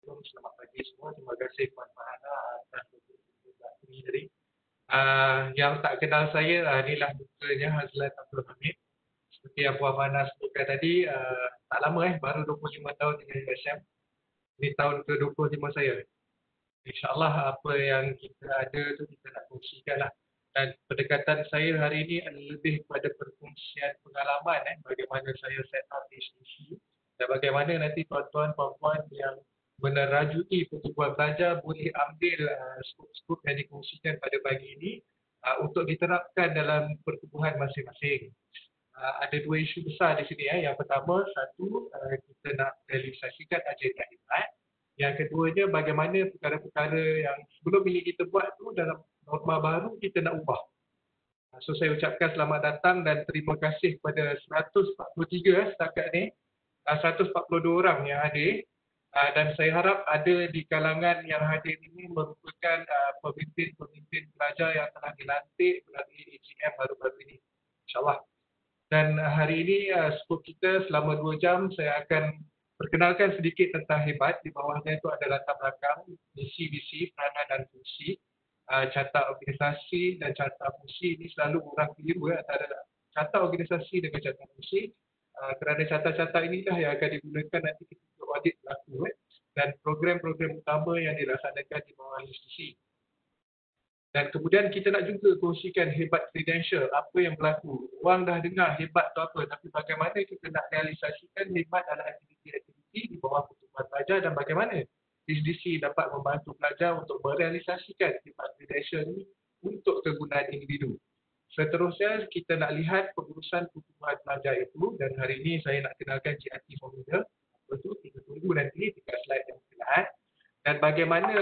Assalamualaikum, selamat pagi semua. Terima kasih Puan Farhana atas waktu ini tadi. Yang tak kenal saya, inilah mukanya Hazlan Abdul Hamid. Seperti yang Puan Farhana sebutkan tadi, tak lama baru 25 tahun dengan USM. Ini tahun ke-25 saya. InsyaAllah apa yang kita ada tu kita nak kongsikan lah. Dan pendekatan saya hari ini lebih kepada perkongsian pengalaman bagaimana saya set up HTC dan bagaimana nanti tuan-tuan, puan-puan yang menerajui pertubuhan pelajar boleh ambil skop-skop yang dikongsikan pada pagi ini untuk diterapkan dalam pertubuhan masing-masing. Ada dua isu besar di sini. Yang pertama, satu, kita nak realisasikan agenda hebat. Yang keduanya, bagaimana perkara-perkara yang sebelum ini kita buat tu dalam norma baru kita nak ubah. So saya ucapkan selamat datang dan terima kasih kepada 143 setakat ni, 142 orang yang hadir. Dan saya harap ada di kalangan yang hadir ini merupakan pemimpin-pemimpin pelajar yang telah dilantik melalui AGM baru-baru ini. InsyaAllah. Dan hari ini skop kita selama 2 jam saya akan perkenalkan sedikit tentang hebat. Di bawahnya itu ada latar belakang, misi-visi, peranan dan fungsi, carta organisasi dan carta fungsi. Ini selalu orang keliru antara carta organisasi dengan carta fungsi. Kerana carta-carta inilah yang akan digunakan nanti ketika audit berlaku dan program-program utama yang dilaksanakan di bawah institusi. Dan kemudian kita nak juga kongsikan hebat credential, apa yang berlaku. Orang dah dengar hebat tu apa, tapi bagaimana kita nak realisasikan hebat dalam aktiviti-aktiviti di bawah pertubuhan pelajar dan bagaimana HDC dapat membantu pelajar untuk merealisasikan hebat credential ini untuk kegunaan individu. Seterusnya kita nak lihat pengurusan pertubuhan pelajar itu dan hari ini saya nak kenalkan GRT Formula. Apa tu? Kita tunggu nanti dekat slide yang berkenaan. Dan bagaimana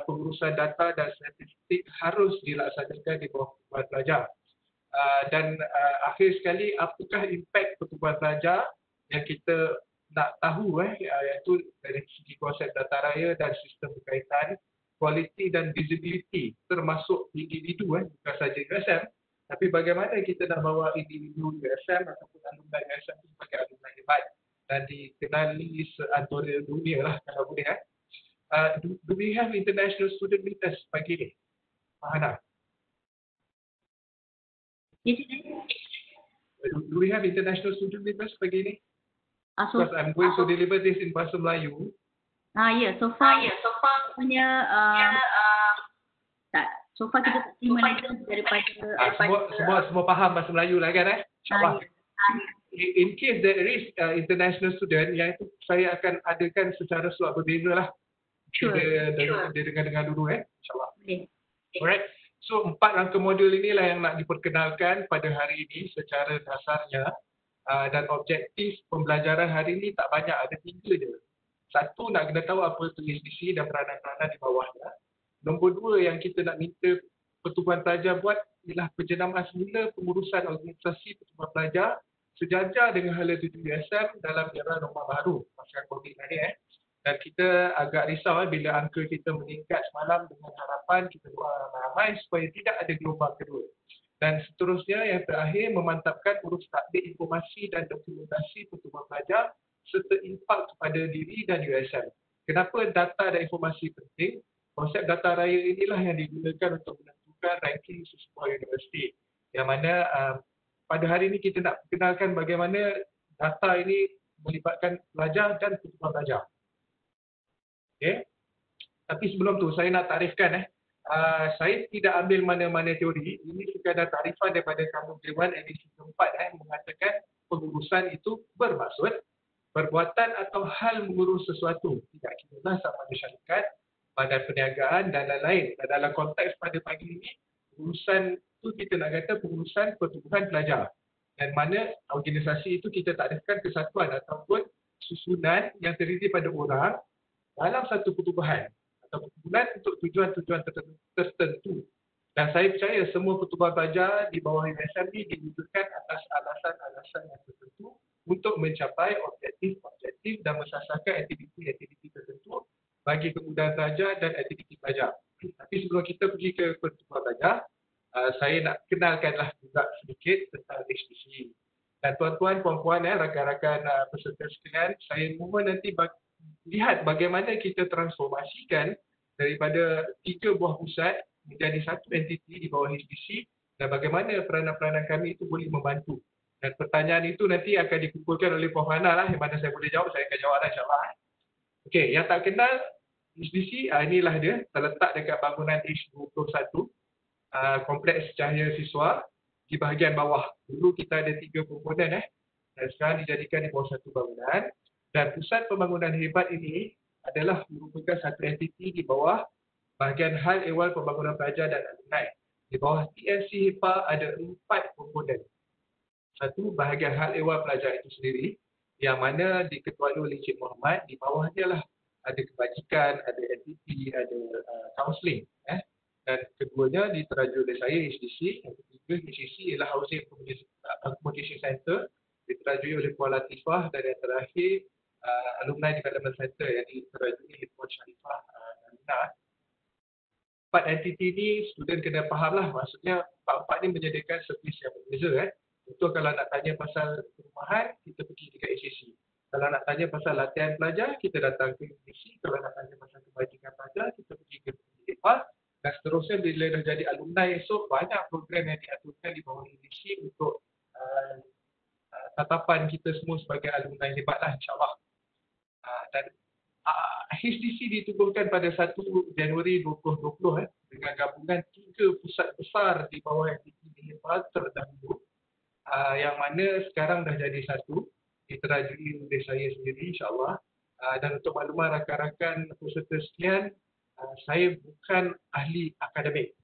pengurusan data dan statistik harus dilaksanakan di bawah pertubuhan pelajar. Dan akhir sekali, apakah impak pertubuhan pelajar yang kita nak tahu iaitu dari segi konsep data raya dan sistem berkaitan, kualiti dan visibility termasuk individu bukan saja USM, tapi bagaimana kita nak bawa individu USM ataupun alumni USM itu sebagai alumni hebat dan dikenali seantara dunia lah kalau boleh. Do we have international student with us pagi ni? Farhana? Yes, do we have international student with us pagi ni? Because I'm going to deliver this in Bahasa Melayu. So far punya tak. So far kita tak terima lagi daripada semua faham Bahasa Melayu lah kan InsyaAllah. In case there is international student, yang itu saya akan adakan secara slot berbeza lah. Dia dengar dulu InsyaAllah. Alright. So 4 rangka modul inilah yang nak diperkenalkan pada hari ini secara dasarnya. Dan objektif pembelajaran hari ini tak banyak, ada 3 je. Satu, nak kena tahu apa itu HDC dan peranan-peranan di bawahnya. Nombor 2 yang kita nak minta pertubuhan pelajar buat ialah penjenamaan semula pengurusan organisasi pertubuhan pelajar sejajar dengan hala 7 USM dalam era norma baru pasca COVID ni. Dan kita agak risau bila angka kita meningkat semalam dengan harapan kita doa ramai-ramai supaya tidak ada gelombang kedua. Dan seterusnya yang terakhir memantapkan urus takdir informasi dan dokumentasi pertubuhan pelajar serta impak kepada diri dan USM. Kenapa data dan informasi penting? Konsep data raya inilah yang digunakan untuk menentukan ranking sesebuah universiti. Yang mana pada hari ini kita nak perkenalkan bagaimana data ini melibatkan pelajar dan pertubuhan pelajar. Okay. Tapi sebelum tu saya nak takrifkan saya tidak ambil mana-mana teori. Ini sekadar tarifan daripada Kamus Dewan edisi keempat mengatakan pengurusan itu bermaksud perbuatan atau hal mengurus sesuatu, tidak kira sama ada syarikat, badan perniagaan dan lain-lain. Dan dalam konteks pada pagi ini, pengurusan itu kita nak kata pengurusan pertubuhan pelajar. Dan mana organisasi itu kita takdirkan kesatuan ataupun susunan yang terdiri pada orang dalam satu pertubuhan atau perkumpulan untuk tujuan-tujuan tertentu. Dan saya percaya semua pertubuhan pelajar di bawah USM ini digunakan atas alasan-alasan yang tertentu untuk mencapai objektif dan mensasarkan aktiviti-aktiviti tertentu bagi kemudahan pelajar dan aktiviti pelajar. Tapi sebelum kita pergi ke pertubuhan pelajar, saya nak kenalkanlah juga sedikit tentang HDC. Dan tuan-tuan, puan-puan, rakan-rakan peserta sekalian, saya mohon nanti lihat bagaimana kita transformasikan daripada 3 buah pusat menjadi satu entiti di bawah HDC dan bagaimana peranan-peranan kami itu boleh membantu. Dan pertanyaan itu nanti akan dikumpulkan oleh Prof. Hana lah, yang mana saya boleh jawab, saya akan jawab lah insyaAllah. Okey, yang tak kenal HDC, inilah dia, terletak dekat bangunan H21, Kompleks Cahaya Siswa di bahagian bawah. Dulu kita ada 3 komponen dan sekarang dijadikan di bawah satu bangunan. Dan pusat pembangunan hebat ini adalah merupakan satu entiti di bawah bahagian hal ehwal pembangunan pelajar dan alumni. Di bawah TNC HEPA ada 4 komponen. Satu, bahagian hal ehwal pelajar itu sendiri, yang mana diketuai oleh Encik Muhammad. Di bawahnya lah ada kebajikan, ada entiti, ada counselling. Dan keduanya diteraju oleh saya, HDC. Yang ketiga, HDC ialah Housing Accommodation Center, diterajui oleh Puan Latifah. Dan yang terakhir, Alumni Development Center yang diterajui oleh Puan Sharifah Nalina. 4 entiti ni, student kena faham lah. Maksudnya, 4 ni menyediakan servis yang berbeza. Contoh kalau nak tanya pasal perumahan, kita pergi dekat HDC. Kalau nak tanya pasal latihan pelajar, kita datang ke HDC. Kalau nak tanya pasal kebajikan pelajar, kita pergi ke HDC. Dan seterusnya bila dah jadi alumni esok, banyak program yang diaturkan di bawah HDC untuk tatapan kita semua sebagai alumni hebat lah insyaAllah. Dan HDC ditubuhkan pada 1 Januari 2020 dengan gabungan 3 pusat besar di bawah HDC terdahulu, yang mana sekarang dah jadi satu, diterajui oleh saya sendiri insyaAllah. Dan untuk makluman rakan-rakan peserta sekalian, saya bukan ahli akademik.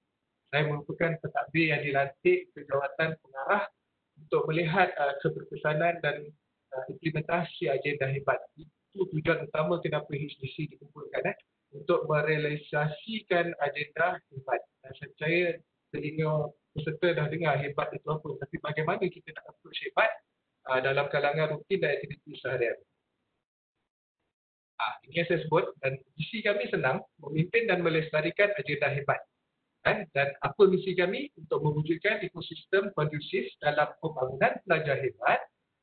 Saya merupakan pentadbir yang dilantik ke jawatan pengarah untuk melihat keberkesanan dan implementasi agenda hebat. Itu tujuan utama kenapa HDC dikumpulkan, untuk merealisasikan agenda hebat. Dan saya percaya telinga peserta dah dengar hebat itu apa, tapi bagaimana kita nak approach hebat dalam kalangan rutin dan aktiviti seharian. Ini yang saya sebut, dan misi kami senang, memimpin dan melestarikan agenda hebat. Dan apa misi kami? Untuk mewujudkan ekosistem kondusif dalam pembangunan pelajar hebat,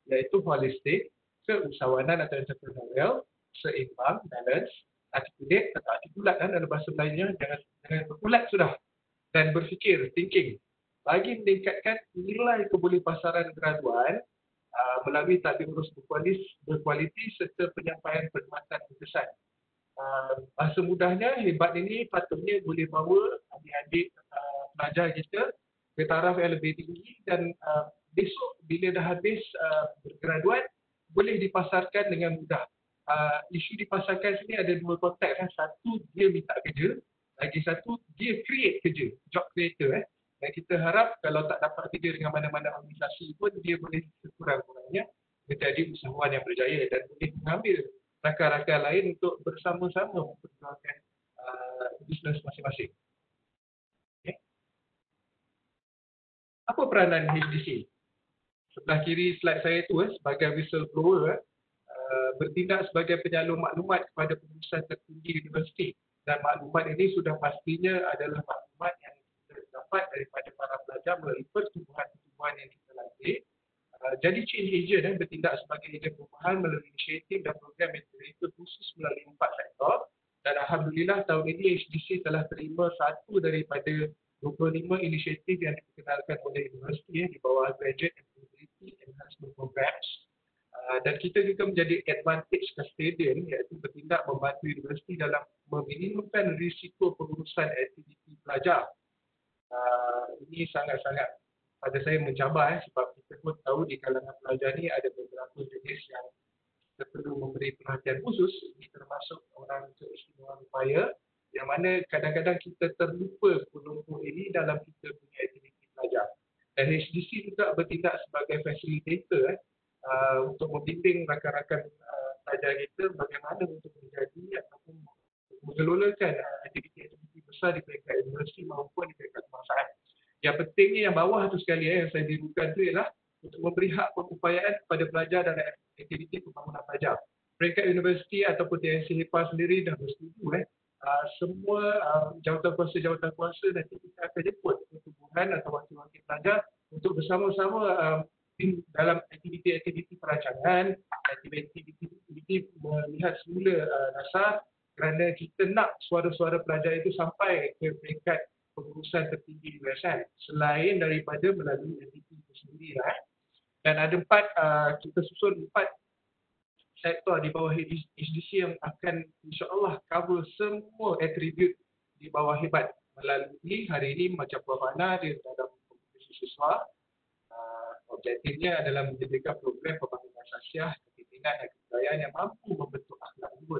iaitu holistik, keusahawanan atau entrepreneurial, seimbang, balance, articulate atau artikulat dalam bahasa Melayunya, jangan berkulat sudah, dan berfikir, thinking, bagi meningkatkan nilai kebolehpasaran graduan melalui tadbir urus berkualiti serta penyampaian perkhidmatan berkesan. Bahasa mudahnya, hebat ini patutnya boleh bawa adik-adik pelajar kita ke taraf yang lebih tinggi dan besok bila dah habis bergraduat, boleh dipasarkan dengan mudah. Isu dipasarkan sini ada 2 konteks. Satu, dia minta kerja. Lagi satu, dia create kerja. Job creator. Dan kita harap kalau tak dapat kerja dengan mana-mana organisasi pun, dia boleh sekurang-kurangnya menjadi usahawan yang berjaya dan boleh mengambil rakan-rakan lain untuk bersama-sama memperjuangkan bisnes masing-masing. Okay. Apa peranan HDC? Sebelah kiri slide saya tu sebagai whistleblower, bertindak sebagai penyalur maklumat kepada pengurusan tertinggi universiti. Dan maklumat ini sudah pastinya adalah maklumat yang dapat daripada para pelajar melalui pertubuhan-pertubuhan yang kita latih. Jadi change agent bertindak sebagai ejen perubahan melalui inisiatif dan program yang terlibat khusus melalui 4 sektor. Dan Alhamdulillah tahun ini HDC telah terima satu daripada 25 inisiatif yang diperkenalkan oleh universiti di bawah Graduate Employability Enhancement Programs. Dan kita juga menjadi advantage custodian, iaitu bertindak membantu universiti dalam meminimumkan risiko pengurusan aktiviti pelajar. Ini sangat-sangat pada saya mencabar sebab kita pun tahu di kalangan pelajar ni ada beberapa jenis yang kita perlu memberi perhatian khusus. Ini termasuk orang keistimewaan upaya yang mana kadang-kadang kita terlupa peluang ini dalam kita punya aktiviti pelajar. Dan HDC juga bertindak sebagai facilitator untuk membimbing rakan-rakan pelajar kita bagaimana untuk menjadi ataupun mengelolakan aktiviti-aktiviti besar di peringkat universiti maupun di peringkat kebangsaan. Yang pentingnya yang bawah tu sekali yang saya birukan tu ialah untuk memberi hak pengupayaan kepada pelajar dalam aktiviti pembangunan pelajar. Peringkat universiti ataupun TNC HEPA sendiri dah bersetuju semua jawatan kuasa nanti kita akan jemput pertubuhan atau wakil-wakil pelajar untuk bersama-sama dalam aktiviti-aktiviti perancangan, aktiviti aktiviti melihat semula dasar kerana kita nak suara-suara pelajar itu sampai ke peringkat pengurusan tertinggi USN selain daripada melalui entiti itu sendiri lah. Dan ada kita susun 4 sektor di bawah HDC yang akan insya-Allah cover semua atribut di bawah hebat melalui hari ini macam Puan Mana dia dalam kompetisi siswa. Objektifnya adalah menyediakan program pembangunan sasiah, kepimpinan dan kebudayaan yang mampu membentuk akhlak luhur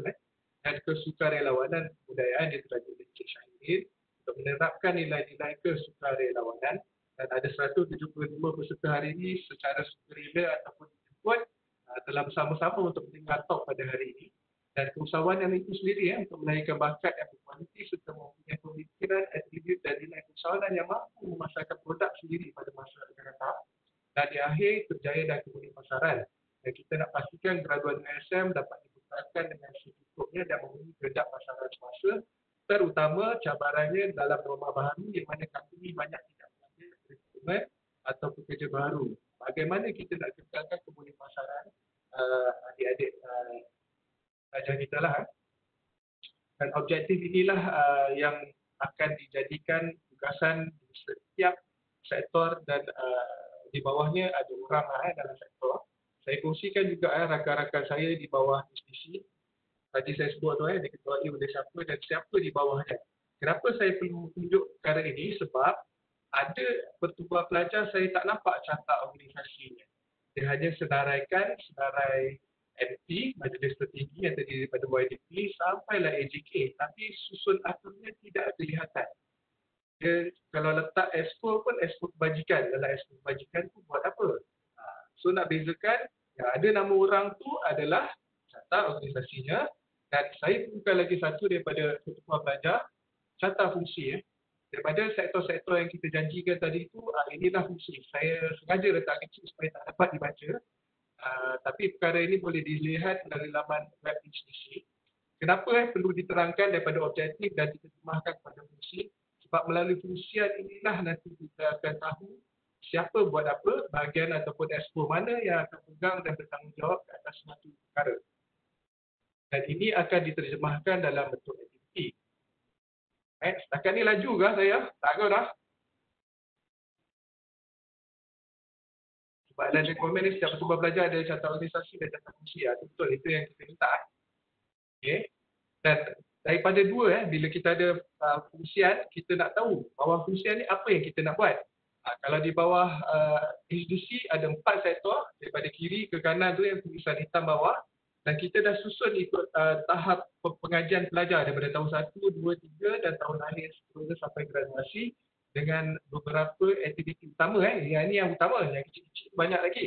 dan kesukarelawanan kebudayaan di Teraja Lekir Syahrir untuk menerapkan nilai-nilai kesukarelawanan. Dan ada 175 peserta hari ini secara sukarela ataupun dijemput telah bersama-sama untuk mendengar talk pada hari ini. Dan keusahawanan itu sendiri untuk melahirkan bakat yang berkualiti serta mempunyai pemikiran, atribut dan nilai keusahawanan yang mampu memasarkan produk sendiri pada masa akan datang. Dan di akhir kerjaya dan kemudian pasaran. Dan kita nak pastikan graduan USM dapat dibukakan dengan secukupnya dan memenuhi kehendak pasaran semasa, terutama cabarannya dalam norma baru yang mana company banyak tidak mengambil rekrutmen atau pekerja baru. Bagaimana kita nak kekalkan kemudian pasaran adik-adik pelajar kita lah. Dan objektif inilah yang akan dijadikan tugasan di setiap sektor dan di bawahnya ada orang dalam sektor. Saya kongsikan juga rakan-rakan saya di bawah HDC. Tadi saya sebut tu diketuai oleh siapa dan siapa di bawahnya. Kenapa saya perlu tunjuk perkara ini? Sebab ada pertubuhan pelajar saya tak nampak carta organisasinya. Dia hanya senarai MP, Majlis Tertinggi yang terdiri daripada YDP sampailah AJK, tapi susun aturnya tidak kelihatan. Dia kalau letak exco pun exco kebajikan. Dalam exco kebajikan tu buat apa? So nak bezakan, yang ada nama orang tu adalah carta organisasinya dan saya perlukan lagi satu daripada pertubuhan pelajar, carta fungsi. Daripada sektor-sektor yang kita janjikan tadi itu, inilah fungsi. Saya sengaja letak kecil supaya tak dapat dibaca. Tapi perkara ini boleh dilihat dari laman web HDC. Kenapa perlu diterangkan daripada objektif dan diterjemahkan kepada fungsi? Sebab melalui fungsian inilah nanti kita akan tahu siapa buat apa, bahagian ataupun exco mana yang akan pegang dan bertanggungjawab atas suatu perkara. Dan ini akan diterjemahkan dalam bentuk aktiviti. Setakat ni laju kah saya? Tak tahu dah. Sebab dalam komen ni setiap pertubuhan pelajar ada carta organisasi dan carta fungsi. Betul, itu yang kita minta. Okay. Dan daripada dua, bila kita ada fungsian, kita nak tahu bawah fungsian ni apa yang kita nak buat. Kalau di bawah HDC ada 4 sektor, daripada kiri ke kanan tu yang tulisan hitam bawah. Dan kita dah susun ikut tahap pengajian pelajar daripada tahun 1, 2, 3 dan tahun akhir seterusnya sampai graduasi dengan beberapa aktiviti utama. Yang ini yang utama, yang kecil-kecil banyak lagi.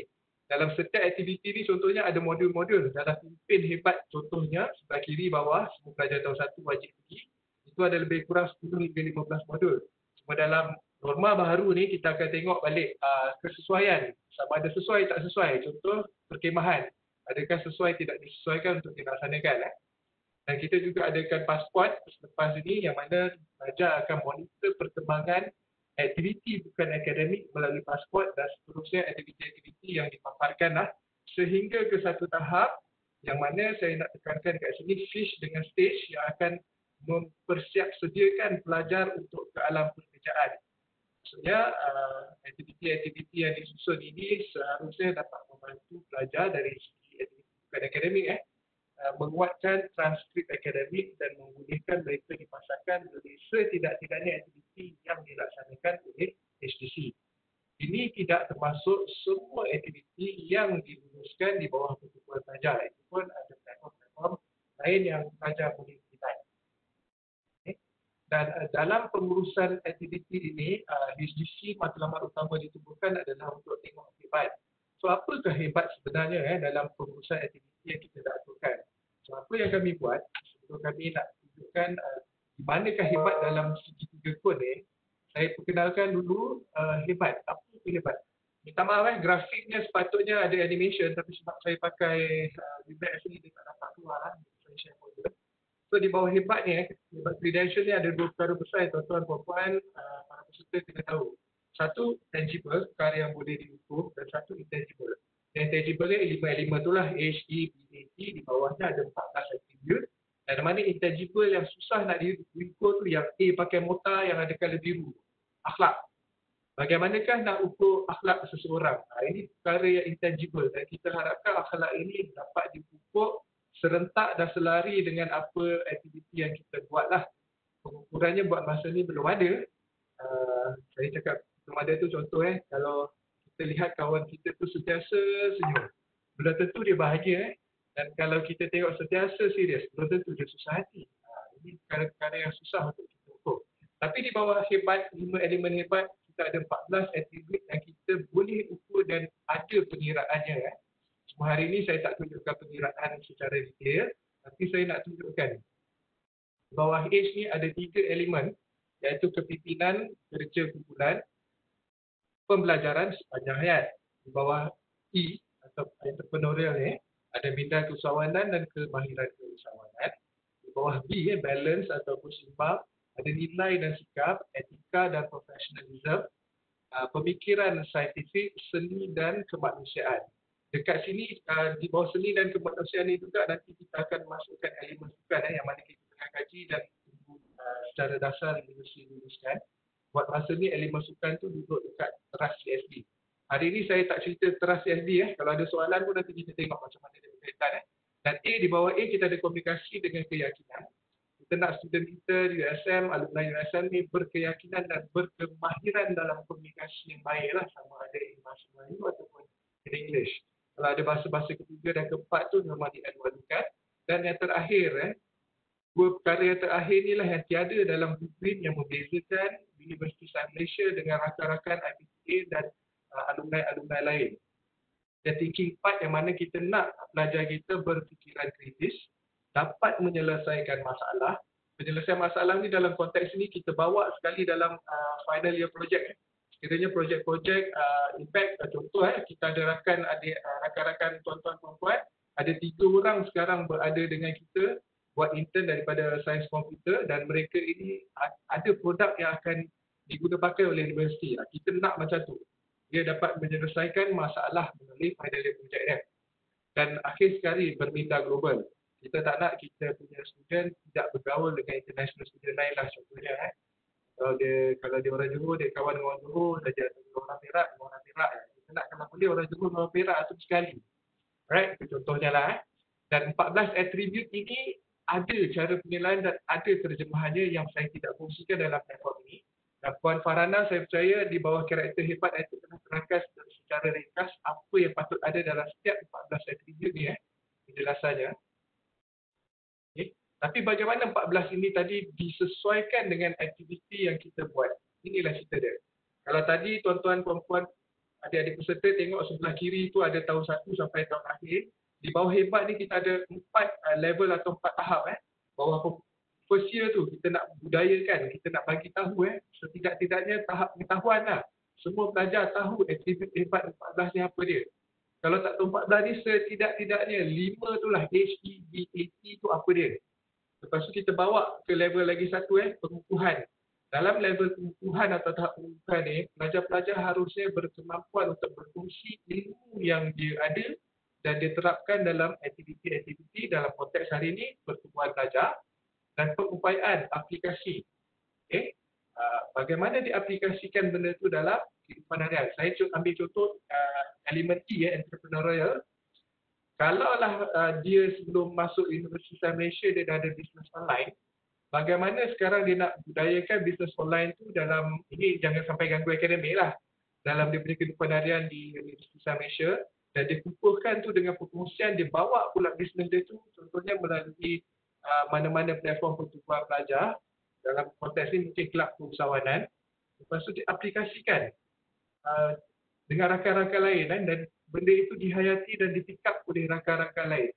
Dalam setiap aktiviti ni contohnya ada modul-modul. Dalam pimpin hebat contohnya sebelah kiri bawah, semua pelajar tahun 1 wajib pergi. Itu ada lebih kurang 10 hingga 15 modul. Cuma dalam norma baru ni kita akan tengok balik kesesuaian. Sama ada sesuai tak sesuai. Contoh perkemahan. Adakah sesuai tidak disesuaikan untuk dilaksanakan. Dan kita juga adakan pasport selepas ini yang mana pelajar akan monitor perkembangan aktiviti bukan akademik melalui pasport dan seterusnya aktiviti-aktiviti yang dipaparkan sehingga ke satu tahap yang mana saya nak tekankan kat sini fish dengan stage yang akan mempersiapsediakan pelajar untuk ke alam pekerjaan. Maksudnya aktiviti-aktiviti yang disusun ini seharusnya dapat membantu pelajar dari segi aktiviti bukan akademik menguatkan transkrip akademik dan membolehkan mereka dipasarkan oleh setidak-tidaknya aktiviti yang dilaksanakan oleh HDC. Ini tidak termasuk semua aktiviti yang diluluskan di bawah pertubuhan pelajar. Itu pun ada platform-platform lain yang pelajar boleh lihat. Dan dalam pengurusan aktiviti ini, HDC matlamat utama ditubuhkan adalah untuk tengok hebat. So apakah hebat sebenarnya dalam pengurusan aktiviti yang kita dah aturkan? So apa yang kami buat, sebelum kami nak tunjukkan di manakah hebat dalam segi 3 kod ni, saya perkenalkan dulu hebat. Apa itu hebat? Minta maaf grafiknya sepatutnya ada animation tapi sebab saya pakai Webex ni dia tak dapat keluar saya share folder. So di bawah hebat ni, hebat credential ni ada 2 perkara besar tuan-tuan puan-puan para peserta kena tahu. Satu tangible, perkara yang boleh diukur dan satu intangible. Dan intangible ni 5 elemen tu lah, H, E, B, A, T, di bawahnya ada 14 attribute. Dan mana intangible yang susah nak diukur tu yang A pakai motor yang ada colour biru. Akhlak. Bagaimanakah nak ukur akhlak seseorang? Ini perkara yang intangible dan kita harapkan akhlak ini dapat diukur serentak dan selari dengan apa aktiviti yang kita buat lah. Pengukurannya buat masa ni belum ada. Saya cakap belum ada tu contoh kalau kita lihat kawan kita tu sentiasa senyum, belum tentu dia bahagia dan kalau kita tengok sentiasa serius, belum tentu dia susah hati. Ini perkara-perkara yang susah untuk kita ukur. Tapi di bawah hebat, 5 elemen hebat, kita ada 14 atribut yang kita boleh ukur dan ada pengiraannya. Cuma hari ini saya tak tunjukkan pengiraan secara detail, tapi saya nak tunjukkan. Di bawah H ni ada 3 elemen, iaitu kepimpinan, kerja kumpulan, pembelajaran sepanjang hayat. Di bawah E atau entrepreneurial ni, ada bidang keusahawanan dan kemahiran keusahawanan. Di bawah B, balance atau seimbang, ada nilai dan sikap, etika dan profesionalism, pemikiran saintifik, seni dan kemanusiaan. Dekat sini, di bawah seni dan kemanusiaan ini juga nanti kita akan masukkan elemen sukan yang mana kita tengah kaji dan secara dasar diluluskan. Buat masa ni elemen sukan tu duduk dekat teras CSD. Hari ini saya tak cerita teras CSD. Kalau ada soalan pun nanti kita tengok macam mana dia berkaitan. Dan A, di bawah A kita ada komunikasi dengan keyakinan. Kita nak student kita di USM, alumni USM ni berkeyakinan dan berkemahiran dalam komunikasi yang baik lah, sama ada in bahasa Melayu ataupun in English. Kalau ada bahasa-bahasa ketiga dan keempat tu memang diadukan. Dan yang terakhir, dua perkara yang terakhir inilah yang tiada dalam blueprint yang membezakan Universiti Sains Malaysia dengan rakan-rakan IPTA dan alumni-alumni lain. Dan thinking part yang mana kita nak pelajar kita berfikiran kritis, dapat menyelesaikan masalah. Penyelesaian masalah ni dalam konteks ini kita bawa sekali dalam final year project. Sekiranya projek-projek impact, contoh kita ada rakan-rakan tuan-tuan puan-puan, ada 3 orang sekarang berada dengan kita buat intern daripada sains komputer dan mereka ini ada produk yang akan diguna pakai oleh universiti. Kita nak macam tu. Dia dapat menyelesaikan masalah melalui final year project dia. Dan akhir sekali berminda global. Kita tak nak kita punya student tidak bergaul dengan international student lain lah contohnya. Kalau dia orang Johor, dia kawan dengan orang Johor, dia orang Perak, dengan orang Perak. Kita nak kalau boleh orang Johor dengan orang Perak atau sekali. Right? Itu contohnya lah. Dan 14 atribut ini ada cara penilaian dan ada terjemahannya yang saya tidak kongsikan dalam platform ini. Dan Puan Farhana, saya percaya di bawah karakter hebat itu telah terangkas secara ringkas apa yang patut ada dalam setiap 14 atribut ni penjelasannya. Okay. Tapi bagaimana 14 ini tadi disesuaikan dengan aktiviti yang kita buat. Inilah cerita dia. Kalau tadi tuan-tuan, puan-puan, adik-adik peserta tengok sebelah kiri itu ada tahun 1 sampai tahun akhir. Di bawah hebat ni kita ada 4 level atau 4 tahap. Bawah first year tu kita nak budayakan, kita nak bagi tahu setidak-tidaknya tahap pengetahuan lah. Semua pelajar tahu atribut hebat 14 ni apa dia. Kalau tak tahu 14 ni setidak-tidaknya 5 tu lah H, E, B, A, T tu apa dia. Lepas tu kita bawa ke level lagi satu pengukuhan. Dalam level pengukuhan atau tahap pengukuhan ni, pelajar-pelajar harusnya berkemampuan untuk berfungsi ilmu yang dia ada dan diterapkan dalam aktiviti-aktiviti dalam konteks hari ini pertumbuhan pelajar dan pengupayaan aplikasi. Okay. Bagaimana diaplikasikan benda itu dalam kehidupan harian. Saya ambil contoh elemen E, entrepreneurial. Kalaulah dia sebelum masuk Universiti Sains Malaysia dia dah ada bisnes online, bagaimana sekarang dia nak budayakan bisnes online tu dalam, ini jangan sampai ganggu akademik lah, dalam dia punya kehidupan harian di Universiti Sains Malaysia. Dan dia kukuhkan tu dengan perkongsian, dia bawa pula bisnes dia tu contohnya melalui mana-mana platform pertubuhan pelajar. Dalam konteks ini mungkin kelab keusahawanan. Lepas tu diaplikasikan dengan rakan-rakan lain dan benda itu dihayati dan ditikap oleh rakan-rakan lain.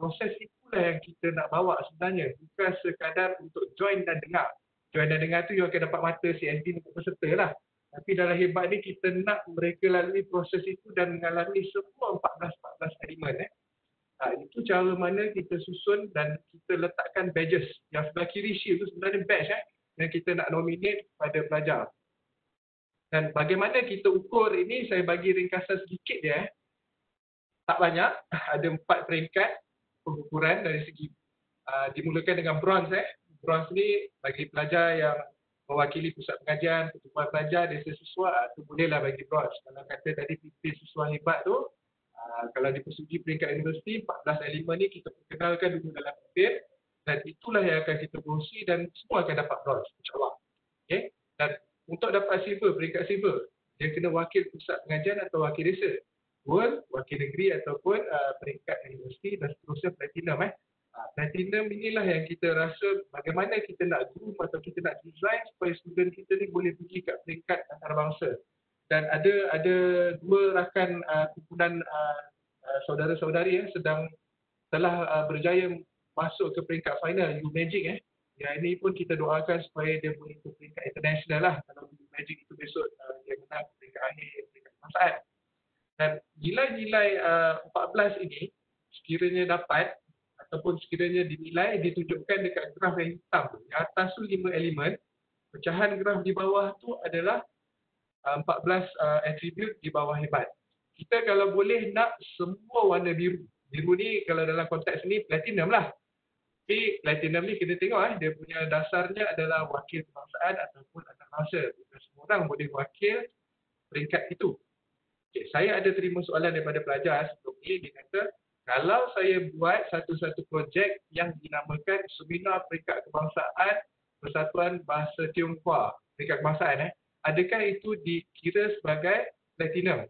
Proses itulah yang kita nak bawa sebenarnya. Bukan sekadar untuk join dan dengar. Join dan dengar tu you akan dapat mata CSD untuk peserta lah. Tapi dalam hebat ni kita nak mereka lalui proses itu dan mengalami semua 14 elemen. Itu cara mana kita susun dan kita letakkan badges. Yang sebelah kiri shield tu sebenarnya badge yang kita nak nominate pada pelajar. Dan bagaimana kita ukur ini, saya bagi ringkasan sedikit dia. tak banyak, ada 4 peringkat pengukuran dari segi dimulakan dengan bronze. Bronze ni bagi pelajar yang mewakili pusat pengajian, pertubuhan pelajar, desa siswa, tu bolehlah bagi bronze. Kalau kata tadi pimpin siswa hebat tu, kalau dipersetujui peringkat universiti, 14 elemen ni kita perkenalkan dulu dalam pimpin, dan itulah yang akan kita kongsi dan semua akan dapat bronze, insyaAllah. Okay? Dan untuk dapat silver, peringkat silver, dia kena wakil pusat pengajian atau wakil desa. Gold, wakil negeri ataupun peringkat universiti dan seterusnya platinum. Platinum inilah yang kita rasa bagaimana kita nak groom atau kita nak design supaya student kita ni boleh pergi kat peringkat antarabangsa. Dan ada 2 rakan kumpulan saudara-saudari yang telah berjaya masuk ke peringkat final U-Magic. Yang ini pun kita doakan supaya dia boleh ke peringkat international lah. Kalau U-Magic itu besok dia menang peringkat akhir, peringkat kebangsaan. Dan nilai-nilai 14 ini sekiranya dapat ataupun sekiranya dinilai ditunjukkan dekat graf yang hitam tu. Yang atas tu 5 elemen, pecahan graf di bawah tu adalah 14 attribute di bawah hebat. Kita kalau boleh nak semua warna biru. Biru ni kalau dalam konteks ni platinum lah. Tapi platinum ni kena tengok dia punya dasarnya adalah wakil kebangsaan ataupun antarabangsa. Bukan semua orang boleh wakil peringkat itu. Okay, saya ada terima soalan daripada pelajar sebelum ni, dia kata kalau saya buat satu-satu projek yang dinamakan Seminar Peringkat Kebangsaan Persatuan Bahasa Tionghoa, peringkat kebangsaan, adakah itu dikira sebagai platinum?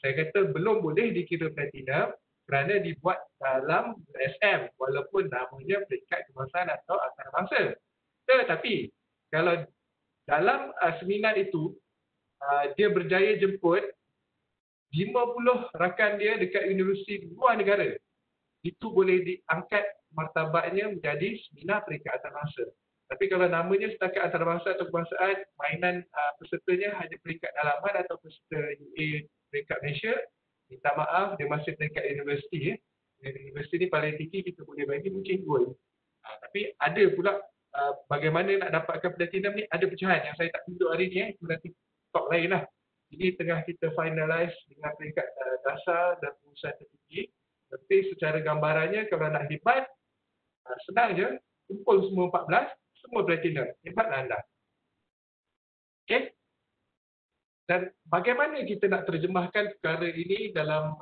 Saya kata belum boleh dikira platinum kerana dibuat dalam USM walaupun namanya peringkat kebangsaan atau antarabangsa. Tetapi kalau dalam seminar itu dia berjaya jemput 50 rakan dia dekat universiti luar negara, itu boleh diangkat martabatnya menjadi seminar peringkat antarabangsa. Tapi kalau namanya setakat antarabangsa atau kebangsaan, mainan pesertanya hanya peringkat dalaman atau peserta UA peringkat Malaysia, minta maaf dia masih peringkat universiti. Universiti ni paling tinggi kita boleh bagi mungkin gold. Tapi ada pula bagaimana nak dapatkan platinum ni, ada pecahan yang saya tak tunjuk hari ni, itu nanti talk lain lah. Jadi tengah kita finalize dengan peringkat dasar dan pengurusan tertinggi. Tapi secara gambarannya kalau nak hebat, senang je, kumpul semua 14, semua platinum. Hebatlah anda. Okay? Dan bagaimana kita nak terjemahkan perkara ini dalam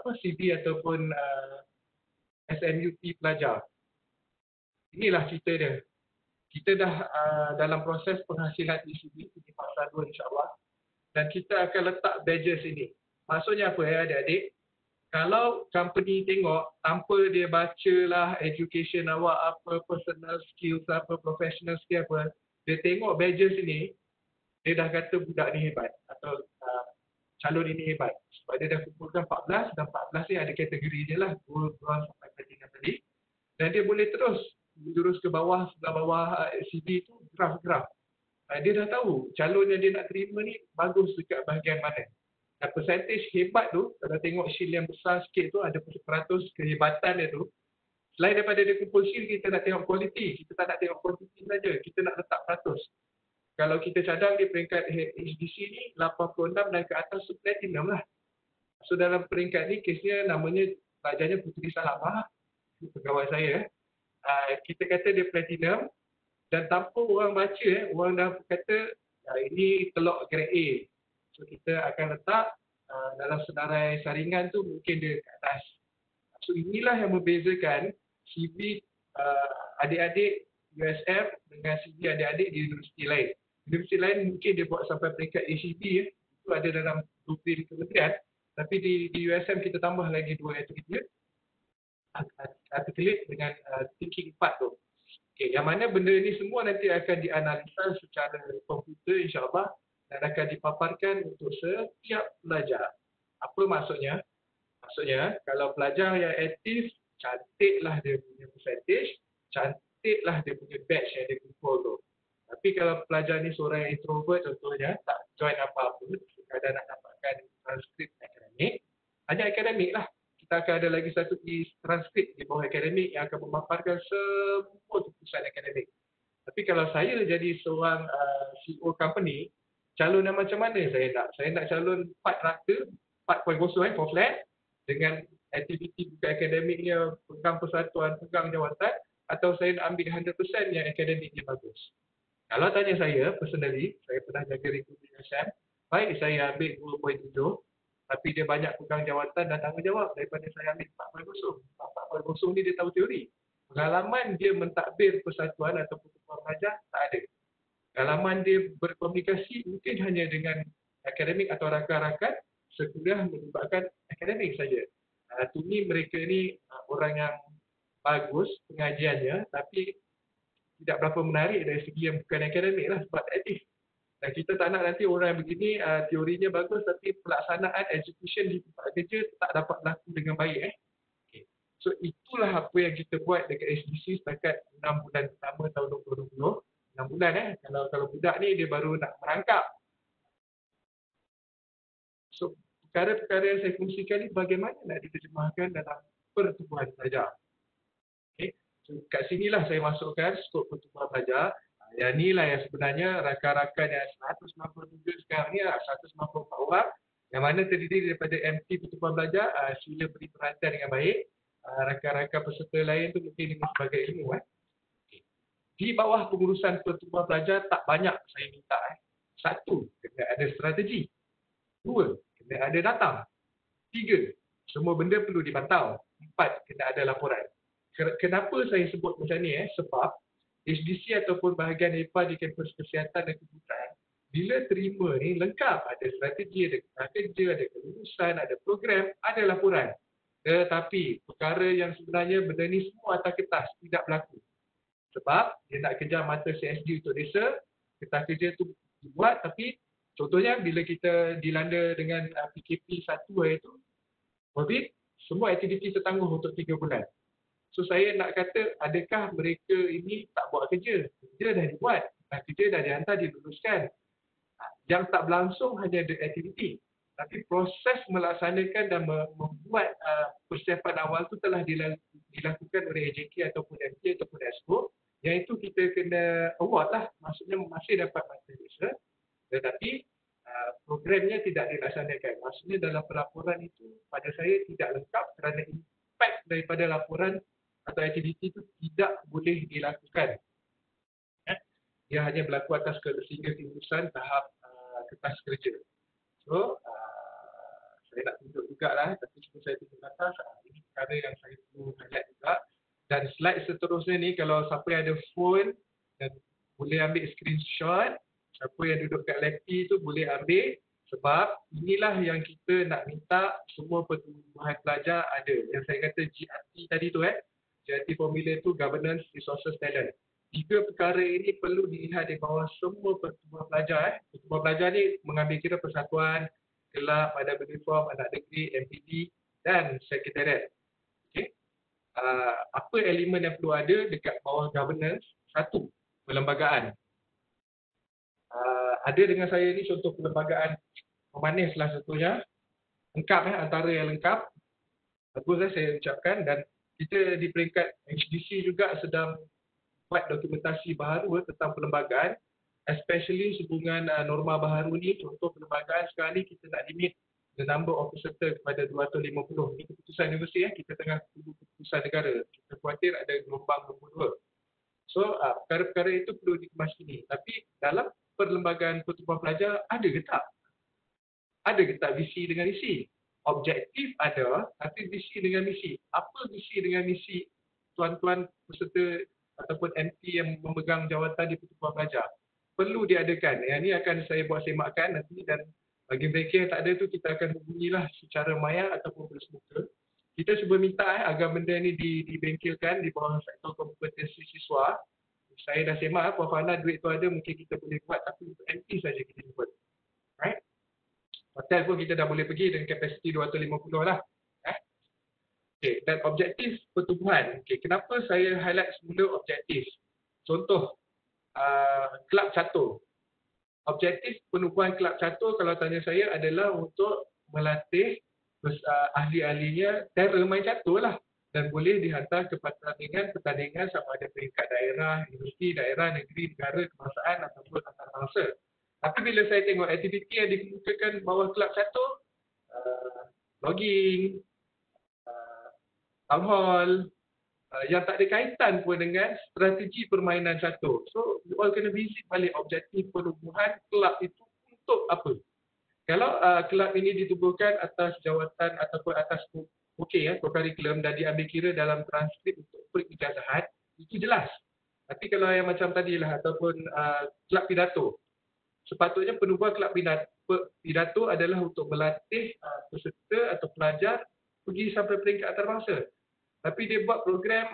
CV ataupun SNUP pelajar. Inilah cerita dia. Kita dah dalam proses penghasilan ECB, ini fasa 2 insyaAllah. Dan kita akan letak badges ini. Maksudnya apa adik-adik? Kalau company tengok, tanpa dia bacalah education awak apa, personal skills apa, professional skill apa, dia tengok badges ini, dia dah kata budak ni hebat atau calon ini hebat. Sebab dia dah kumpulkan 14 dan 14 ni ada kategori dia lah, gold, bronze sampai platinum tadi. Dan dia boleh terus menjurus ke bawah, sebelah bawah CV tu graf-graf. Dia dah tahu calon yang dia nak terima ni bagus dekat bahagian mana. Dan percentage hebat tu, kalau tengok shield yang besar sikit tu, ada peratus kehebatan dia tu. Selain daripada dia kumpul shield, kita nak tengok kualiti. Kita tak nak tengok kuantiti saja, kita nak letak peratus. Kalau kita cadang di peringkat HDC ni, 86 dan ke atas tu platinum lah. So dalam peringkat ni, kesnya namanya, pelajarnya Puteri Salamah, pegawai saya. Kita kata dia platinum dan tanpa orang baca, orang dah kata ini telok grade A. So kita akan letak dalam senarai saringan tu mungkin dia ke atas. So inilah yang membezakan CV adik-adik USM dengan CV adik-adik di universiti lain. Universiti lain mungkin dia buat sampai peringkat ACB, itu ada dalam blueprint kementerian. Tapi di USM kita tambah lagi 2 attribute. Articulate dengan thinking part tu. Okay, yang mana benda ni semua nanti akan dianalisa secara komputer insyaAllah dan akan dipaparkan untuk setiap pelajar. Apa maksudnya? Maksudnya kalau pelajar yang aktif, cantiklah dia punya percentage, cantiklah dia punya batch yang dia kumpul tu. Tapi kalau pelajar ni seorang yang introvert contohnya, tak join apa-apa, kadang nak dapatkan transkrip akademik, hanya akademik lah. Kita akan ada lagi satu transkrip di bawah akademik yang akan memaparkan semua keputusan akademik. Tapi kalau saya jadi seorang CEO company, calon yang macam mana saya nak? Saya nak calon 4 rata, 4.0 for flat dengan aktiviti bukan akademiknya, pegang persatuan, pegang jawatan, atau saya nak ambil 100% yang akademiknya bagus. Kalau tanya saya, personally, saya pernah jaga recruitment ASM, baik saya ambil 2.7, tapi dia banyak pegang jawatan dan tanggungjawab daripada saya ambil 4.0. 4.0 ni dia tahu teori. Pengalaman dia mentadbir persatuan atau pertubuhan pelajar, tak ada. Pengalaman dia berkomunikasi mungkin hanya dengan akademik atau rakan-rakan, sesudah melibatkan akademik saja. To me, mereka ni orang yang bagus pengajiannya, tapi tidak berapa menarik dari segi yang bukan akademik lah, sebab aktif. Dan kita tak nak nanti orang yang begini teorinya bagus tapi pelaksanaan execution di tempat kerja tak dapat berlaku dengan baik. Okay. So itulah apa yang kita buat dekat SDC setakat 6 bulan pertama tahun 2020. 6 bulan kalau budak ni dia baru nak merangkap. So perkara-perkara yang saya kongsikan ni bagaimana nak diterjemahkan dalam pertubuhan pelajar. Okay. So kat sinilah saya masukkan skop pertubuhan pelajar. Yang inilah yang sebenarnya rakan-rakan yang 197 sekarang ni 194 orang yang mana terdiri daripada MT pertubuhan pelajar. Sila beri perhatian dengan baik. Rakan-rakan peserta lain tu mungkin dengan sebagai ilmu. Di bawah pengurusan pertubuhan pelajar tak banyak saya minta. 1, kena ada strategi. 2, kena ada datang. 3, semua benda perlu dipantau. 4, kena ada laporan. Kenapa saya sebut macam ni? Sebab HDC ataupun bahagian EPA di kampus kesihatan dan kebutaan, bila terima ni lengkap. Ada strategi, ada kerja, ada kelulusan, ada program, ada laporan. Tetapi perkara yang sebenarnya benda ni semua atas kertas, tidak berlaku. Sebab dia nak kejar mata CSD untuk desa, kertas kerja tu dibuat, tapi contohnya bila kita dilanda dengan PKP 1 hari tu, COVID, semua aktiviti tertangguh untuk 3 bulan. So saya nak kata, adakah mereka ini tak buat kerja? Kerja dah dibuat, kerja dah dihantar, diluluskan. Yang tak berlangsung hanya ada aktiviti. Tapi proses melaksanakan dan membuat persiapan awal tu telah dilakukan oleh AJK ataupun MT ataupun ESCO. Yang itu kita kena award lah. Maksudnya masih dapat mata desa. Tetapi programnya tidak dilaksanakan. Maksudnya dalam pelaporan itu pada saya tidak lengkap kerana impact daripada laporan atau aktiviti itu tidak boleh dilakukan. Dia hanya berlaku atas sehingga timusan tahap kertas kerja. So, saya nak tunjuk jugalah, tapi cuma saya tunjuk atas. Ini perkara yang saya perlu highlight juga. Dan slide seterusnya ni, kalau siapa yang ada phone dan boleh ambil screenshot, siapa yang duduk kat laptop tu boleh ambil. Sebab inilah yang kita nak minta semua pertumbuhan pelajar ada. Yang saya kata GRT tadi tu GRT formula tu governance, resources, talent. 3 perkara ini perlu dilihat di bawah semua pertumbuhan pelajar. Pertumbuhan pelajar ni mengambil kira persatuan, kelab, badan uniform, anak negeri, MPD dan sekretariat. Okay. Apa elemen yang perlu ada dekat bawah governance? 1, perlembagaan. Ada dengan saya ni contoh perlembagaan pemanis lah satunya. Lengkap antara yang lengkap. Bagus saya ucapkan, dan kita di peringkat HDC juga sedang buat dokumentasi baru tentang perlembagaan, especially sehubungan norma baharu ni. Contoh perlembagaan sekarang ni kita nak limit the number of peserta kepada 250. Ini keputusan universiti kita tengah tunggu keputusan negara. Kita khawatir ada gelombang nombor 2. So perkara-perkara itu perlu dikemaskini. Tapi dalam perlembagaan pertubuhan pelajar ada ke tak? Ada ke tak visi dengan misi? Objektif ada, tapi visi dengan misi. Apa visi dengan misi tuan-tuan peserta ataupun MT yang memegang jawatan di pertubuhan pelajar? Perlu diadakan. Yang ini akan saya buat semakkan nanti, dan bagi mereka yang tak ada tu kita akan hubungilah secara maya ataupun bersemuka. Kita cuba minta agar benda ni dibengkelkan di bawah sektor kompetensi siswa. Saya dah semak, Puan Fana, duit tu ada, mungkin kita boleh buat, tapi untuk MT saja kita buat. Right? Hotel pun kita dah boleh pergi dengan kapasiti 250 lah. Okay. Dan objektif pertubuhan. Okay. Kenapa saya highlight semula objektif? Contoh, kelab catur. Objektif penubuhan kelab catur kalau tanya saya adalah untuk melatih ahli-ahlinya cara main catur lah. Dan boleh dihantar ke pertandingan sama ada peringkat daerah, universiti, daerah, negeri, negara, kebangsaan ataupun antarabangsa. Tapi bila saya tengok aktiviti yang dikemukakan bawah kelab catur, logging, town hall, yang tak ada kaitan pun dengan strategi permainan catur. So, you all kena visit balik objektif penubuhan kelab itu untuk apa. Kalau kelab ini ditubuhkan atas jawatan ataupun atas co-curriculum dan diambil kira dalam transkrip untuk perijazahan, itu jelas. Tapi kalau yang macam tadilah ataupun kelab pidato, sepatutnya penubuhan kelab pidato adalah untuk melatih peserta atau pelajar pergi sampai peringkat antarabangsa. Tapi dia buat program